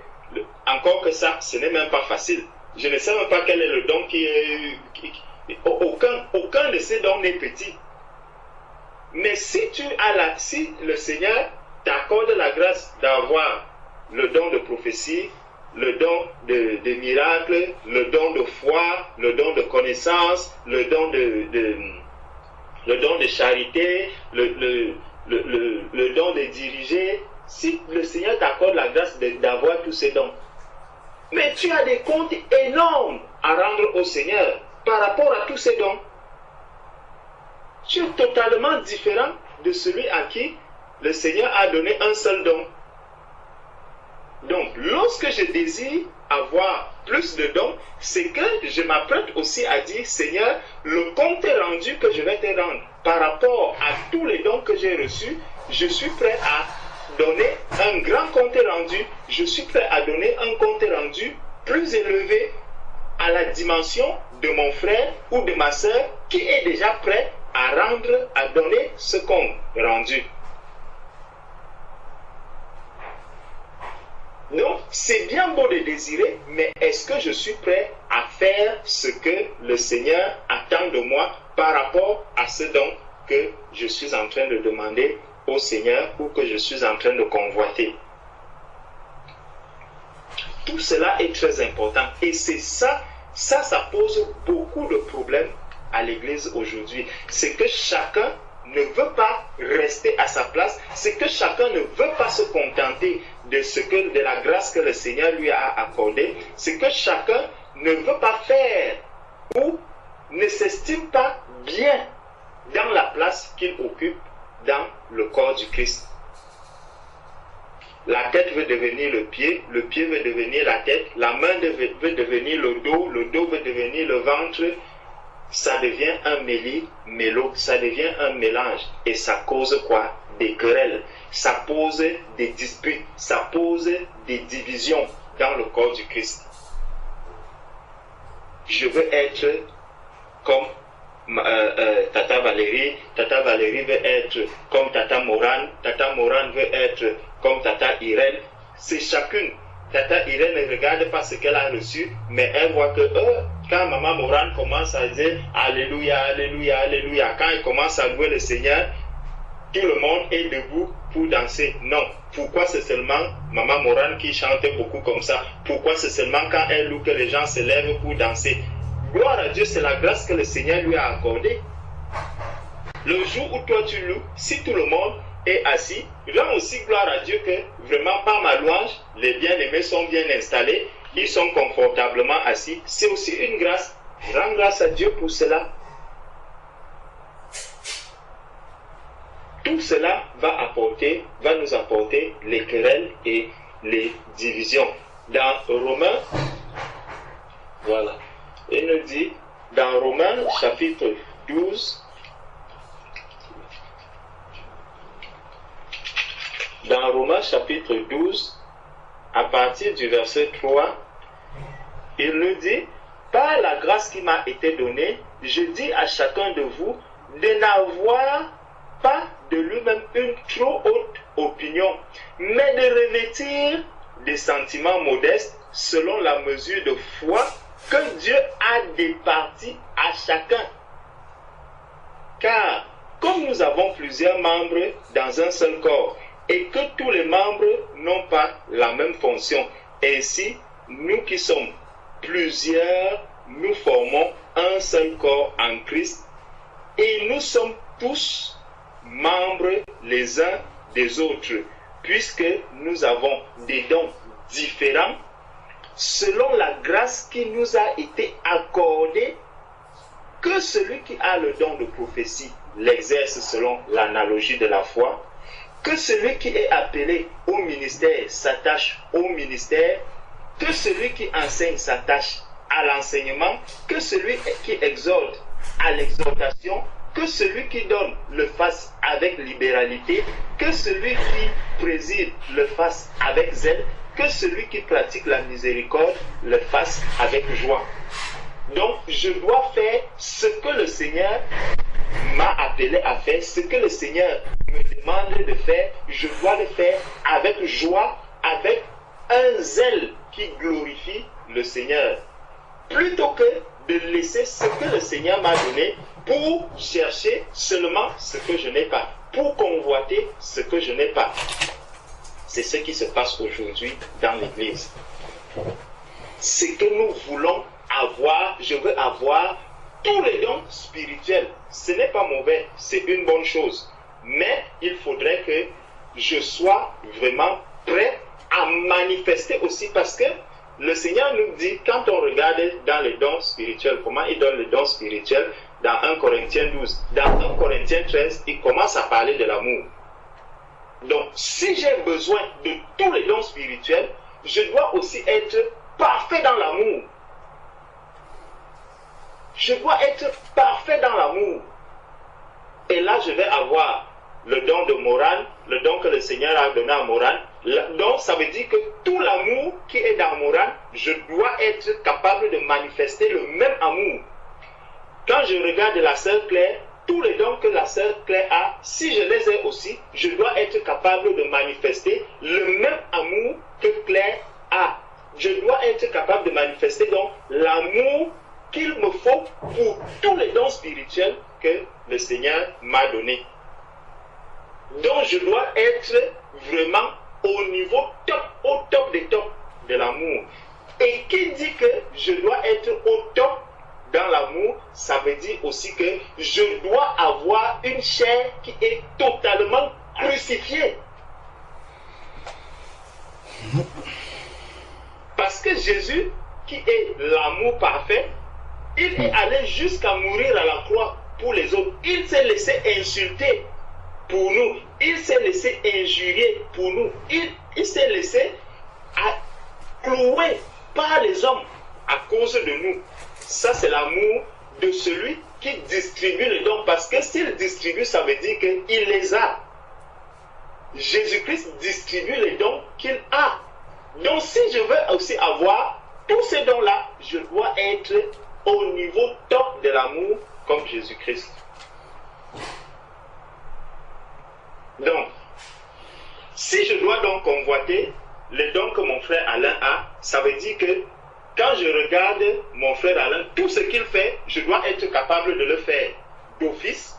encore que ça, ce n'est même pas facile. Je ne sais même pas quel est le don qui est... Aucun de ces dons n'est petit. Mais si le Seigneur t'accorde la grâce d'avoir le don de prophétie, le don de miracle, le don de foi, le don de connaissance, le don de charité, le don de diriger, si le Seigneur t'accorde la grâce d'avoir tous ces dons, mais tu as des comptes énormes à rendre au Seigneur par rapport à tous ces dons. Tu es totalement différent de celui à qui le Seigneur a donné un seul don. Donc, lorsque je désire avoir plus de dons, c'est que je m'apprête aussi à dire, Seigneur, le compte rendu que je vais te rendre par rapport à tous les dons que j'ai reçus, je suis prêt à donner un grand compte rendu, je suis prêt à donner un compte rendu plus élevé à la dimension de mon frère ou de ma soeur qui est déjà prêt à donner ce compte rendu. Donc, c'est bien beau de désirer, mais est-ce que je suis prêt à faire ce que le Seigneur attend de moi par rapport à ce don que je suis en train de demander au Seigneur ou que je suis en train de convoiter? Tout cela est très important et c'est ça pose beaucoup de problèmes à l'Église aujourd'hui. C'est que chacun ne veut pas rester à sa place, c'est que chacun ne veut pas se contenter de la grâce que le Seigneur lui a accordée, c'est que chacun ne veut pas faire ou ne s'estime pas bien dans la place qu'il occupe dans le corps du Christ. la tête veut devenir le pied veut devenir la tête, la main veut devenir le dos veut devenir le ventre. Ça devient un mélo, ça devient un mélange. Et ça cause quoi? Des querelles. Ça pose des disputes. Ça pose des divisions dans le corps du Christ. Je veux être comme Tata Valérie veut être comme Tata Morane veut être comme Tata Irène. C'est chacune. Tata Irène ne regarde pas ce qu'elle a reçu, mais elle voit que quand Maman Morane commence à dire Alléluia, Alléluia, Alléluia, quand elle commence à louer le Seigneur, tout le monde est debout pour danser. Non. Pourquoi c'est seulement Maman Morane qui chante beaucoup comme ça? Pourquoi c'est seulement quand elle loue que les gens se lèvent pour danser? Gloire à Dieu, c'est la grâce que le Seigneur lui a accordée. Le jour où toi tu loues, si tout le monde est assis, rends aussi gloire à Dieu que vraiment par ma louange, les bien-aimés sont bien installés, ils sont confortablement assis. C'est aussi une grâce. Rends grâce à Dieu pour cela. Tout cela va nous apporter les querelles et les divisions. Dans Romains, voilà, il nous dit, dans Romains chapitre 12, dans Romains chapitre 12, à partir du verset 3, il nous dit, par la grâce qui m'a été donnée, je dis à chacun de vous de n'avoir pas de lui-même une trop haute opinion, mais de revêtir des sentiments modestes selon la mesure de foi que Dieu a départie à chacun. Car comme nous avons plusieurs membres dans un seul corps, et que tous les membres n'ont pas la même fonction, ainsi, nous qui sommes plusieurs, nous formons un seul corps en Christ, et nous sommes tous membres les uns des autres, puisque nous avons des dons différents, selon la grâce qui nous a été accordée, que celui qui a le don de prophétie l'exerce selon l'analogie de la foi, que celui qui est appelé au ministère s'attache au ministère, que celui qui enseigne s'attache à l'enseignement, que celui qui exhorte à l'exhortation, que celui qui donne le fasse avec libéralité, que celui qui préside le fasse avec zèle, que celui qui pratique la miséricorde le fasse avec joie. Donc, je dois faire ce que le Seigneur m'a appelé à faire, ce que le Seigneur me demande de faire, je dois le faire avec joie, avec un zèle qui glorifie le Seigneur. Plutôt que de laisser ce que le Seigneur m'a donné pour chercher seulement ce que je n'ai pas, pour convoiter ce que je n'ai pas. C'est ce qui se passe aujourd'hui dans l'Église. Ce que nous voulons avoir, je veux avoir tous les dons spirituels. Ce n'est pas mauvais, c'est une bonne chose. Mais il faudrait que je sois vraiment prêt à manifester aussi, parce que le Seigneur nous dit, quand on regarde dans les dons spirituels, comment il donne les dons spirituels, dans 1 Corinthiens 12, dans 1 Corinthiens 13, il commence à parler de l'amour. Donc, si j'ai besoin de tous les dons spirituels, je dois aussi être parfait dans l'amour. Je dois être parfait dans l'amour. Et là, je vais avoir le don de Morane, le don que le Seigneur a donné à Morane. Donc, ça veut dire que tout l'amour qui est dans Morane, je dois être capable de manifester le même amour. Quand je regarde la sœur Claire, tous les dons que la sœur Claire a, si je les ai aussi, je dois être capable de manifester le même amour que Claire a. Je dois être capable de manifester donc l'amour qu'il me faut pour tous les dons spirituels que le Seigneur m'a donnés. Donc je dois être vraiment au niveau top, au top des tops de l'amour. Et qui dit que je dois être au top dans l'amour, ça veut dire aussi que je dois avoir une chair qui est totalement crucifiée. Parce que Jésus, qui est l'amour parfait, il est allé jusqu'à mourir à la croix pour les autres. Il s'est laissé insulter pour nous. Il s'est laissé injurier pour nous. il s'est laissé clouer par les hommes à cause de nous. Ça, c'est l'amour de celui qui distribue les dons. Parce que s'il distribue, ça veut dire qu'il les a. Jésus-Christ distribue les dons qu'il a. Donc, si je veux aussi avoir tous ces dons-là, je dois être au niveau top de l'amour comme Jésus-Christ. Donc, si je dois donc convoiter les dons que mon frère Alain a, ça veut dire que quand je regarde mon frère Alain, tout ce qu'il fait, je dois être capable de le faire d'office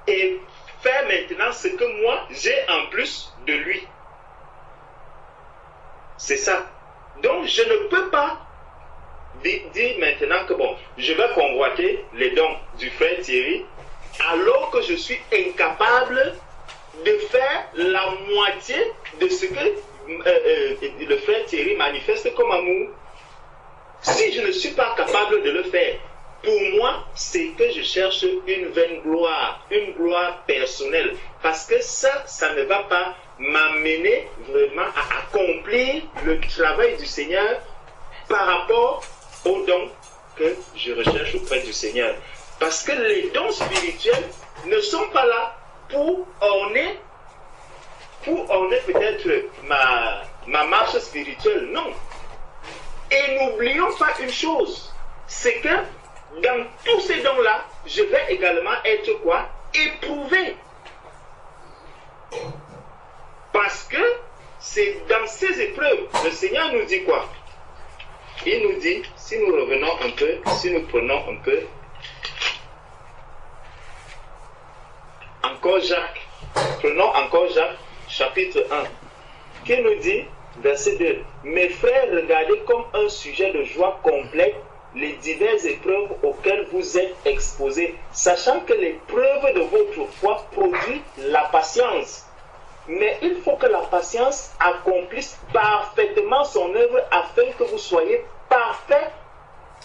et faire maintenant ce que moi j'ai en plus de lui. C'est ça. Donc je ne peux pas dire maintenant que bon, je vais convoiter les dons du frère Thierry alors que je suis incapable de faire la moitié de ce que le frère Thierry manifeste comme amour. Si je ne suis pas capable de le faire, pour moi, c'est que je cherche une vaine gloire, une gloire personnelle. Parce que ça ne va pas m'amener vraiment à accomplir le travail du Seigneur par rapport aux dons que je recherche auprès du Seigneur. Parce que les dons spirituels ne sont pas là pour orner peut-être ma marche spirituelle. Non. Et n'oublions pas une chose, c'est que dans tous ces dons-là, je vais également être quoi? Éprouvé. Parce que c'est dans ces épreuves, le Seigneur nous dit quoi? Il nous dit, si nous revenons un peu, si nous prenons un peu, encore Jacques, prenons encore Jacques, chapitre 1, qui nous dit, verset 2, mes frères, regardez comme un sujet de joie complète les diverses épreuves auxquelles vous êtes exposés, sachant que l'épreuve de votre foi produit la patience. Mais il faut que la patience accomplisse parfaitement son œuvre afin que vous soyez parfaits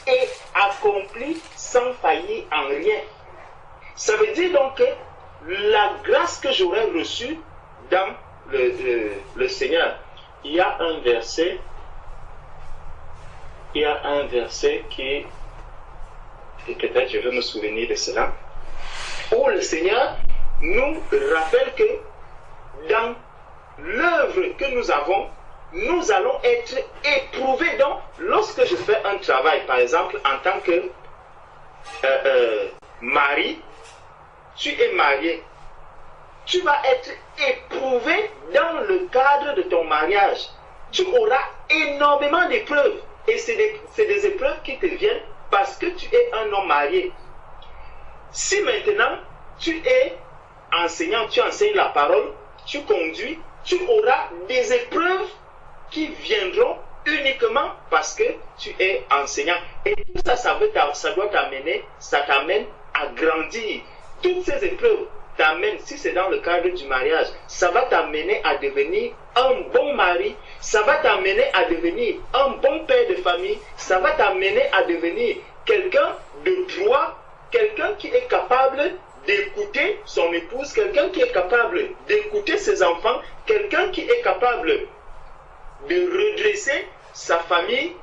et accomplis sans faillir en rien. Ça veut dire donc que la grâce que j'aurais reçue dans le Seigneur, il y a un verset qui, et peut-être je vais me souvenir de cela, où le Seigneur nous rappelle que dans l'œuvre que nous avons, nous allons être éprouvés. Donc, lorsque je fais un travail, par exemple, en tant que mari, tu es marié, tu vas être éprouvé dans le cadre de ton mariage. Tu auras énormément d'épreuves. Et c'est des épreuves qui te viennent parce que tu es un homme marié. Si maintenant tu es enseignant, tu enseignes la parole, tu conduis, tu auras des épreuves qui viendront uniquement parce que tu es enseignant. Et tout ça, ça doit t'amener, ça t'amène à grandir. Toutes ces épreuves t'amènent, si c'est dans le cadre du mariage, ça va t'amener à devenir un bon mari, ça va t'amener à devenir un bon père de famille, ça va t'amener à devenir quelqu'un de droit, quelqu'un qui est capable d'écouter son épouse, quelqu'un qui est capable d'écouter ses enfants, quelqu'un qui est capable de redresser sa famille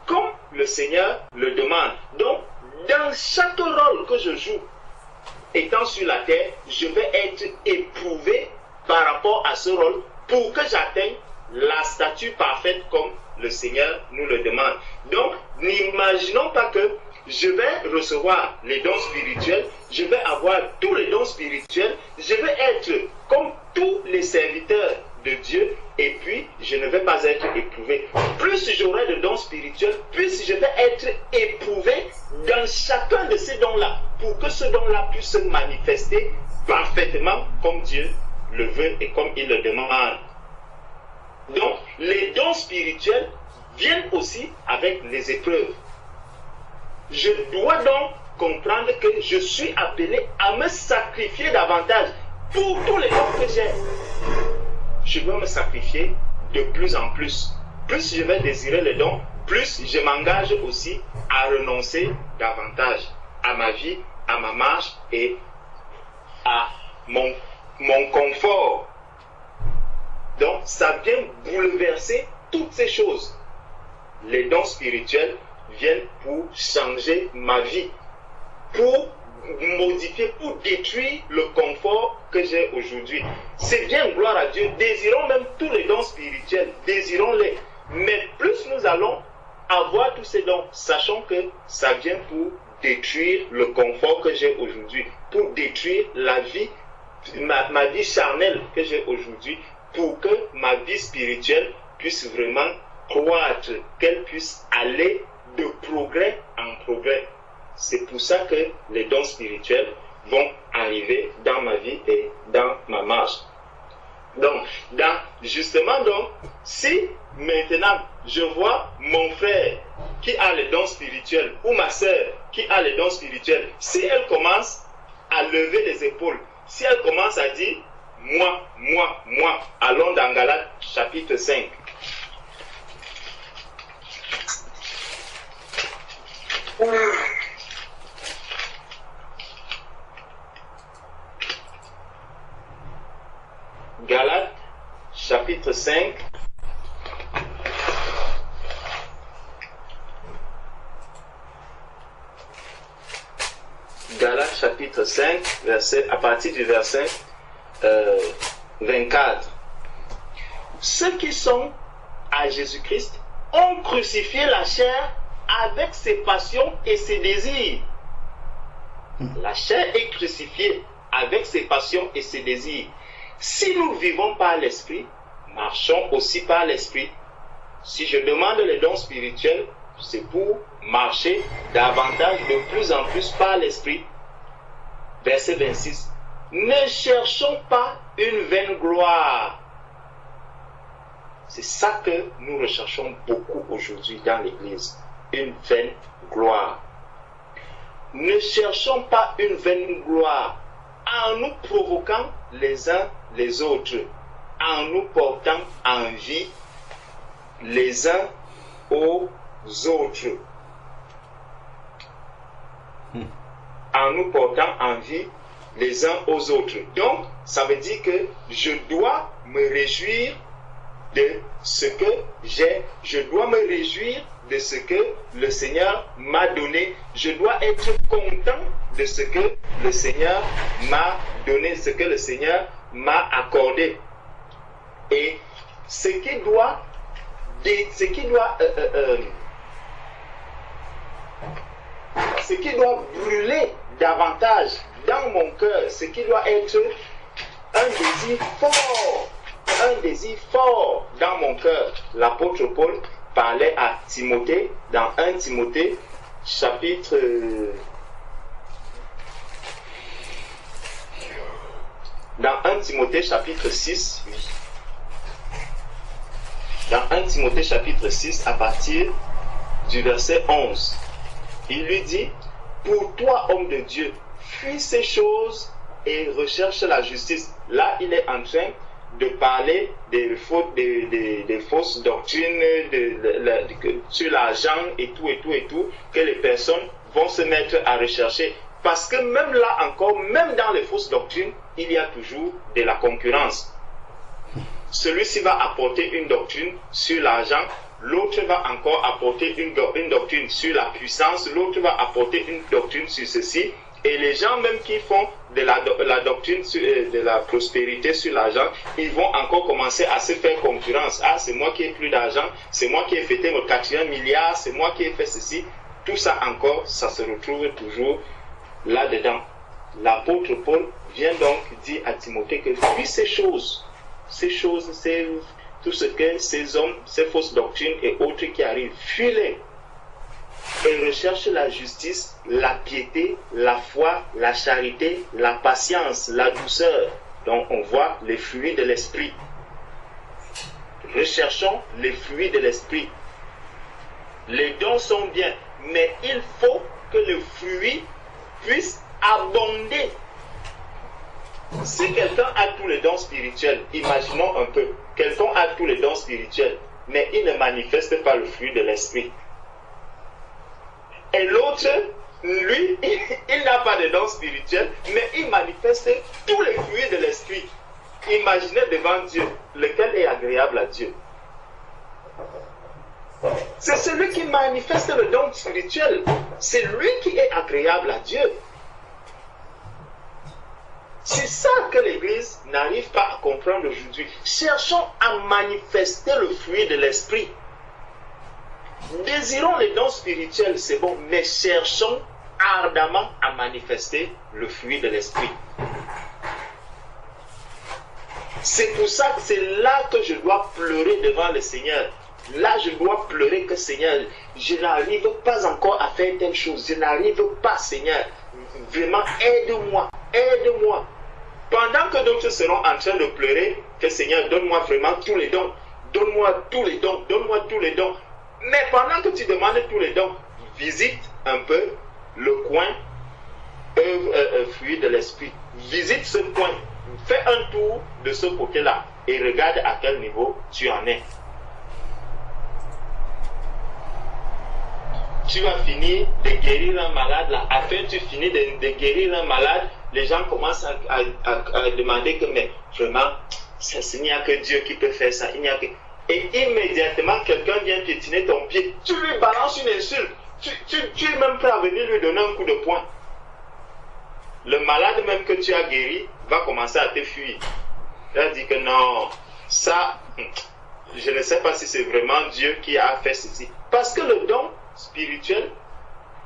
comme le Seigneur le demande. Donc, dans chaque rôle que je joue, étant sur la terre, je vais être éprouvé par rapport à ce rôle pour que j'atteigne la statue parfaite comme le Seigneur nous le demande. Donc, n'imaginons pas que je vais recevoir les dons spirituels, je vais avoir tous les dons spirituels, je vais être comme tous les serviteurs de Dieu et puis je ne vais pas être éprouvé. Plus j'aurai de dons spirituels, plus je vais être éprouvé dans chacun de ces dons-là pour que ce don-là puisse se manifester parfaitement comme Dieu le veut et comme il le demande. Donc, les dons spirituels viennent aussi avec les épreuves. Je dois donc comprendre que je suis appelé à me sacrifier davantage pour tous les dons que j'ai. Je dois me sacrifier de plus en plus. Plus je vais désirer les dons, plus je m'engage aussi à renoncer davantage à ma vie, à ma marche et à mon confort. Donc, ça vient bouleverser toutes ces choses. Les dons spirituels viennent pour changer ma vie, pour modifier, pour détruire le confort que j'ai aujourd'hui. C'est bien, gloire à Dieu. Désirons même tous les dons spirituels, désirons-les. Mais plus nous allons avoir tous ces dons, sachant que ça vient pour détruire le confort que j'ai aujourd'hui, pour détruire la vie, ma vie charnelle que j'ai aujourd'hui, pour que ma vie spirituelle puisse vraiment croître, qu'elle puisse aller de progrès en progrès. C'est pour ça que les dons spirituels vont arriver dans ma vie et dans ma marche. Donc, justement, si maintenant je vois mon frère qui a les dons spirituels ou ma sœur qui a les dons spirituels, si elle commence à lever les épaules, si elle commence à dire moi, allons dans Galates chapitre 5. Galates chapitre 5. Galates chapitre 5, à partir du verset 24. Ceux qui sont à Jésus-Christ ont crucifié la chair avec ses passions et ses désirs. La chair est crucifiée avec ses passions et ses désirs. Si nous vivons par l'esprit, marchons aussi par l'esprit. Si je demande les dons spirituels, c'est pour marcher davantage, de plus en plus par l'esprit. Verset 26. Ne cherchons pas une vaine gloire. C'est ça que nous recherchons beaucoup aujourd'hui dans l'Église. Une vaine gloire. Ne cherchons pas une vaine gloire en nous provoquant les uns les autres, en nous portant envie les uns aux autres. En nous portant envie les uns aux autres. Donc, ça veut dire que je dois me réjouir de ce que j'ai. Je dois me réjouir de ce que le Seigneur m'a donné. Je dois être content de ce que le Seigneur m'a donné, ce que le Seigneur m'a accordé. Et ce qui doit brûler davantage dans mon cœur, ce qui doit être un désir fort dans mon cœur. L'apôtre Paul parlait à Timothée dans 1 Timothée chapitre 6. Dans 1 Timothée chapitre 6, à partir du verset 11, il lui dit: pour toi, homme de Dieu, fuis ces choses et recherche la justice. Là, il est en train de parler des fausses doctrines sur l'argent et tout, que les personnes vont se mettre à rechercher. Parce que même là encore, même dans les fausses doctrines, il y a toujours de la concurrence. Celui-ci va apporter une doctrine sur l'argent, l'autre va encore apporter une doctrine sur la puissance, l'autre va apporter une doctrine sur ceci. Et les gens même qui font de la doctrine de la prospérité sur l'argent, ils vont encore commencer à se faire concurrence. Ah, c'est moi qui ai plus d'argent, c'est moi qui ai fêté mon 4e milliard, c'est moi qui ai fait ceci. Tout ça encore, ça se retrouve toujours là-dedans. L'apôtre Paul vient donc dire à Timothée que fuis ces choses, c'est tout ce que ces hommes, ces fausses doctrines et autres qui arrivent, fuis-les. Et recherche la justice, la piété, la foi, la charité, la patience, la douceur. Donc on voit les fruits de l'esprit. Recherchons les fruits de l'esprit. Les dons sont bien, mais il faut que le fruit puisse abonder. Si quelqu'un a tous les dons spirituels, imaginons un peu, quelqu'un a tous les dons spirituels, mais il ne manifeste pas le fruit de l'esprit. Et l'autre, lui, il n'a pas de dons spirituels, mais il manifeste tous les fruits de l'esprit. imaginez devant Dieu, lequel est agréable à Dieu. C'est celui qui manifeste le don spirituel. C'est lui qui est agréable à Dieu. C'est ça que l'Église n'arrive pas à comprendre aujourd'hui. Cherchons à manifester le fruit de l'esprit. Désirons les dons spirituels, c'est bon, mais cherchons ardemment à manifester le fruit de l'esprit. C'est pour ça que c'est là que je dois pleurer devant le Seigneur. Là, je dois pleurer que Seigneur, je n'arrive pas encore à faire telle chose. Je n'arrive pas, Seigneur. Vraiment, aide-moi, aide-moi. Pendant que d'autres seront en train de pleurer, que Seigneur, donne-moi vraiment tous les dons. Donne-moi tous les dons, donne-moi tous les dons. Mais pendant que tu demandes tous les dons, visite un peu le coin fruit de l'esprit. Visite ce coin. Fais un tour de ce côté-là et regarde à quel niveau tu en es. Tu vas finir de guérir un malade là. Afin tu finis de guérir un malade, les gens commencent à demander que, mais vraiment, il n'y a que Dieu qui peut faire ça. Il n'y a que... Et immédiatement, quelqu'un vient piétiner ton pied. Tu lui balances une insulte. Tu es même prêt à venir lui donner un coup de poing. Le malade même que tu as guéri va commencer à te fuir. Il va dire que non, ça, je ne sais pas si c'est vraiment Dieu qui a fait ceci. Parce que le don spirituel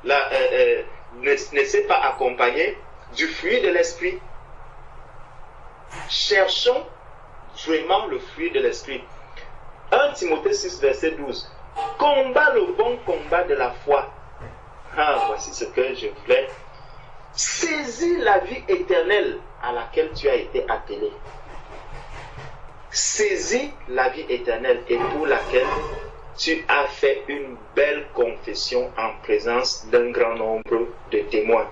ne s'est pas accompagné du fruit de l'esprit. Cherchons vraiment le fruit de l'esprit. 1 Timothée 6, verset 12. Combat le bon combat de la foi. Ah, voici ce que je voulais. Saisis la vie éternelle à laquelle tu as été appelé. Saisis la vie éternelle et pour laquelle tu as fait une belle confession en présence d'un grand nombre de témoins.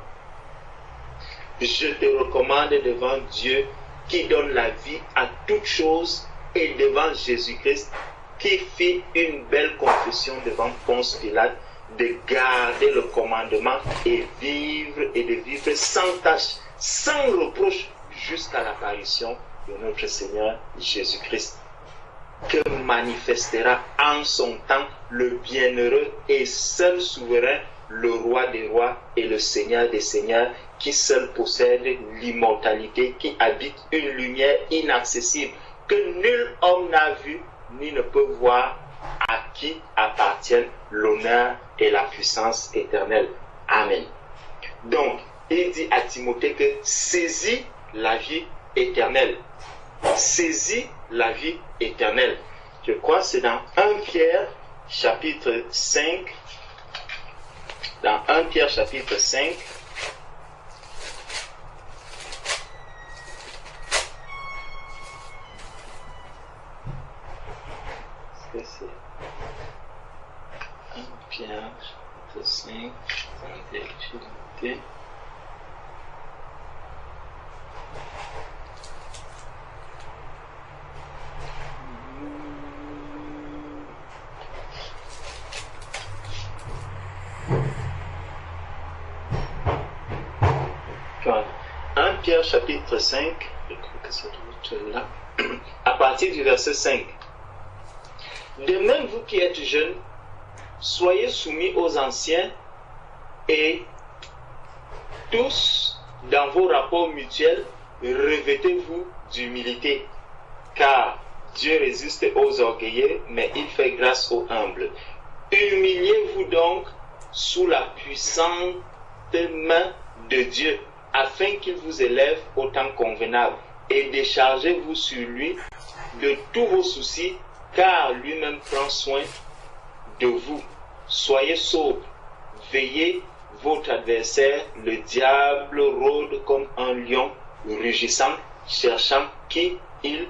Je te recommande devant Dieu qui donne la vie à toutes choses et devant Jésus-Christ qui fit une belle confession devant Ponce Pilate de garder le commandement et de vivre sans tâche, sans reproche jusqu'à l'apparition de notre Seigneur Jésus-Christ, que manifestera en son temps le bienheureux et seul souverain, le roi des rois et le Seigneur des seigneurs, qui seul possède l'immortalité, qui habite une lumière inaccessible, que nul homme n'a vu ni ne peut voir, à qui appartiennent l'honneur et la puissance éternelle. Amen. Donc, il dit à Timothée que saisis la vie éternelle. Saisis la vie éternelle. Je crois que c'est dans 1 Pierre chapitre 5. Dans 1 Pierre chapitre 5. Est-ce que c'est 1 Pierre chapitre 5. Intelligibilité. Voilà. 1 Pierre chapitre 5, je crois que ça doit être là, à partir du verset 5. De même, vous qui êtes jeunes, soyez soumis aux anciens et tous, dans vos rapports mutuels, revêtez-vous d'humilité, car Dieu résiste aux orgueilleux, mais il fait grâce aux humbles. Humiliez-vous donc sous la puissante main de Dieu, afin qu'il vous élève au temps convenable, et déchargez-vous sur lui de tous vos soucis, car lui-même prend soin de vous. Soyez sobres, veillez, votre adversaire, le diable, rôde comme un lion rugissant, cherchant qui il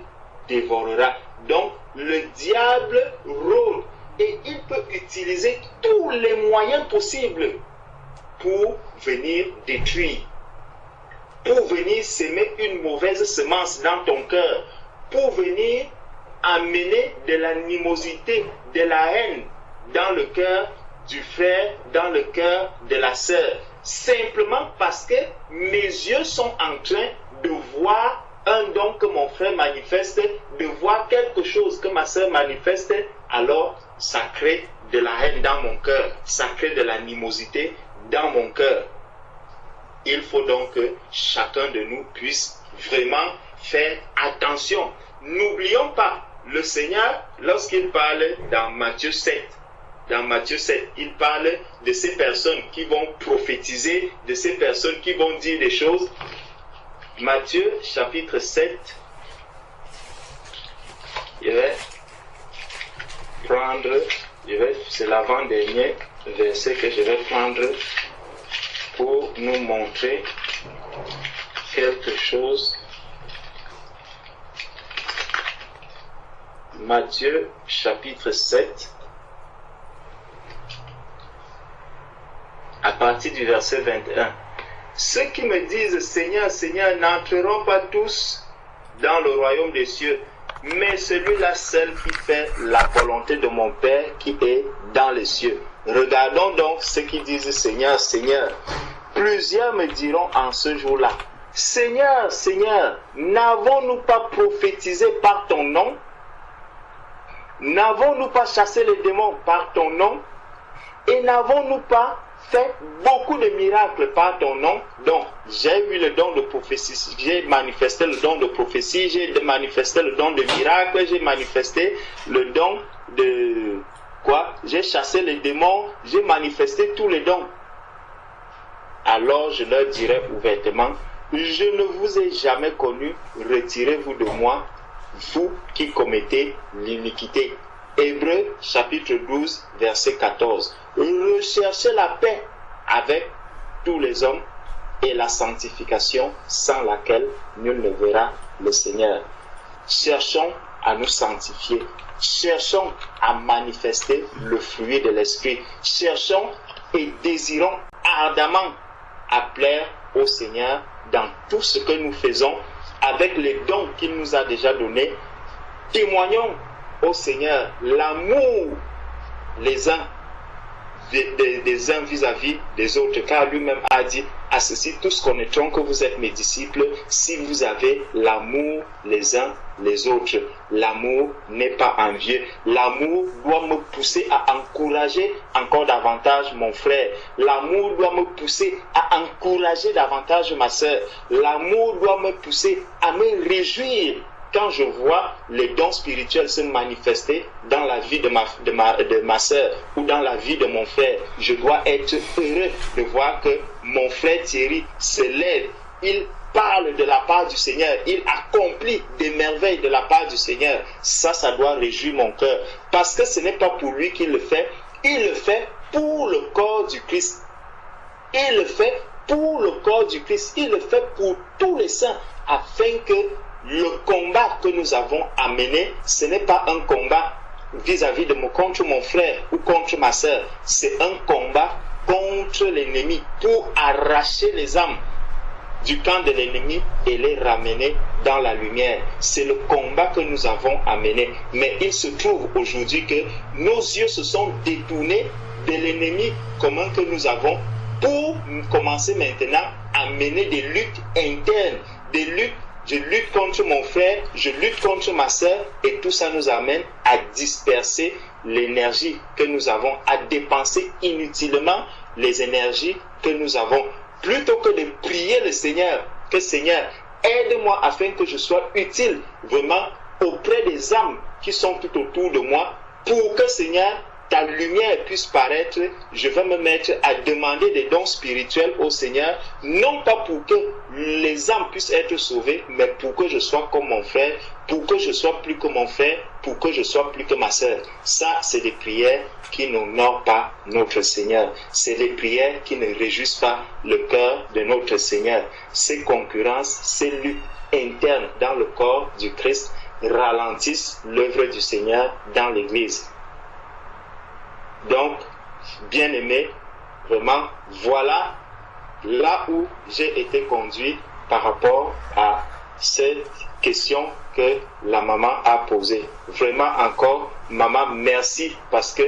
dévorera. Donc, le diable rôde et il peut utiliser tous les moyens possibles pour venir détruire, pour venir s'aimer une mauvaise semence dans ton cœur, pour venir amener de l'animosité, de la haine dans le cœur du frère, dans le cœur de la sœur, simplement parce que mes yeux sont en train de voir un don que mon frère manifeste, de voir quelque chose que ma soeur manifeste, alors ça crée de la haine dans mon cœur, ça crée de l'animosité dans mon cœur. Il faut donc que chacun de nous puisse vraiment faire attention. N'oublions pas, le Seigneur, lorsqu'il parle dans Matthieu 7, il parle de ces personnes qui vont prophétiser, de ces personnes qui vont dire des choses. Matthieu chapitre 7, c'est l'avant-dernier verset que je vais prendre pour nous montrer quelque chose. Matthieu chapitre 7, à partir du verset 21. Ceux qui me disent Seigneur, Seigneur, n'entreront pas tous dans le royaume des cieux, mais celui-là seul qui fait la volonté de mon Père qui est dans les cieux. Regardons donc ceux qui disent Seigneur, Seigneur. Plusieurs me diront en ce jour-là, Seigneur, Seigneur, n'avons-nous pas prophétisé par ton nom? N'avons-nous pas chassé les démons par ton nom? Et n'avons-nous pas fait beaucoup de miracles par ton nom? Donc, j'ai eu le don de prophétie, j'ai manifesté le don de prophétie, j'ai manifesté le don de miracle, j'ai manifesté le don de quoi? J'ai chassé les démons, j'ai manifesté tous les dons. Alors je leur dirai ouvertement, je ne vous ai jamais connu, retirez-vous de moi, vous qui commettez l'iniquité. Hébreux chapitre 12 verset 14. Recherchez la paix avec tous les hommes et la sanctification sans laquelle nul ne verra le Seigneur. Cherchons à nous sanctifier. Cherchons à manifester le fruit de l'Esprit. Cherchons et désirons ardemment à plaire au Seigneur dans tout ce que nous faisons avec les dons qu'il nous a déjà donnés. Témoignons au Seigneur l'amour les uns des uns vis-à-vis des autres, car lui-même a dit, à ceci tous connaîtront que vous êtes mes disciples si vous avez l'amour les uns les autres. L'amour n'est pas envieux. L'amour doit me pousser à encourager encore davantage mon frère. L'amour doit me pousser à encourager davantage ma soeur. L'amour doit me pousser à me réjouir quand je vois les dons spirituels se manifester dans la vie de ma soeur ou dans la vie de mon frère, je dois être heureux de voir que mon frère Thierry se lève, il parle de la part du Seigneur, il accomplit des merveilles de la part du Seigneur. Ça doit réjouir mon cœur, parce que ce n'est pas pour lui qu'il le fait, il le fait pour le corps du Christ. Il le fait pour le corps du Christ, il le fait pour tous les saints, afin que le combat que nous avons à mener, ce n'est pas un combat vis-à-vis de contre mon frère ou contre ma soeur. C'est un combat contre l'ennemi pour arracher les âmes du camp de l'ennemi et les ramener dans la lumière. C'est le combat que nous avons à mener. Mais il se trouve aujourd'hui que nos yeux se sont détournés de l'ennemi commun que nous avons pour commencer maintenant à mener des luttes internes, des luttes. Je lutte contre mon frère, je lutte contre ma soeur, et tout ça nous amène à disperser l'énergie que nous avons, à dépenser inutilement les énergies que nous avons. Plutôt que de prier le Seigneur, que Seigneur, aide-moi afin que je sois utile vraiment auprès des âmes qui sont tout autour de moi, pour que Seigneur, ta lumière puisse paraître, je vais me mettre à demander des dons spirituels au Seigneur, non pas pour que les âmes puissent être sauvées, mais pour que je sois comme mon frère, pour que je sois plus que mon frère, pour que je sois plus que ma sœur. Ça, c'est des prières qui n'honorent pas notre Seigneur. C'est des prières qui ne réjouissent pas le cœur de notre Seigneur. Ces concurrences, ces luttes internes dans le corps du Christ ralentissent l'œuvre du Seigneur dans l'Église. Donc, bien-aimé, vraiment, voilà là où j'ai été conduit par rapport à cette question que la maman a posée. Vraiment encore, maman, merci parce que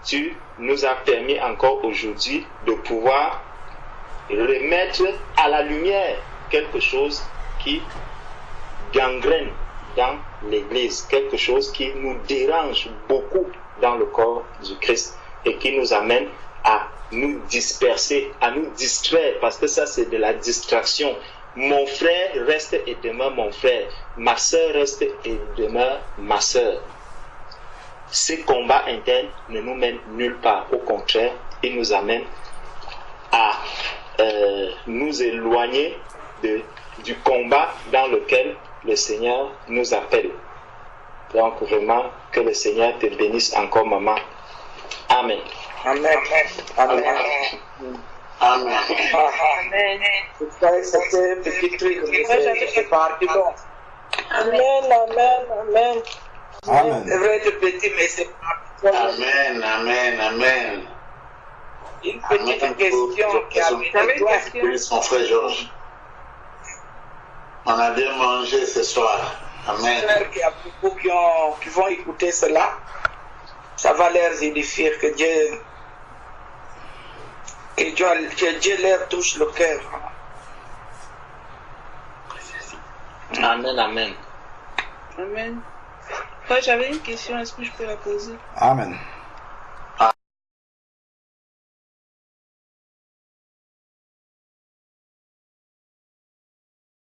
tu nous as permis encore aujourd'hui de pouvoir remettre à la lumière quelque chose qui gangrène dans l'Église, quelque chose qui nous dérange beaucoup dans le corps du Christ et qui nous amène à nous disperser, à nous distraire, parce que ça c'est de la distraction. Mon frère reste et demeure mon frère, ma soeur reste et demeure ma soeur. Ces combats internes ne nous mènent nulle part, au contraire, ils nous amènent à nous éloigner du combat dans lequel le Seigneur nous appelle. Donc vraiment, que le Seigneur te bénisse encore, maman. Amen. Amen. Amen. Amen. Amen. C'était un petit truc, mais c'est parti bon. Amen, amen, amen. Amen. C'est vrai, le petit, mais c'est parti. Amen, amen, amen. Une petite question qui a mis Mon frère Georges. On a bien mangé ce soir. Amen. J'espère qu'il y a beaucoup qui vont écouter cela. Ça va leur édifier, que Dieu leur touche le cœur. Amen, amen. Amen. Moi, j'avais une question, est-ce que je peux la poser? Amen.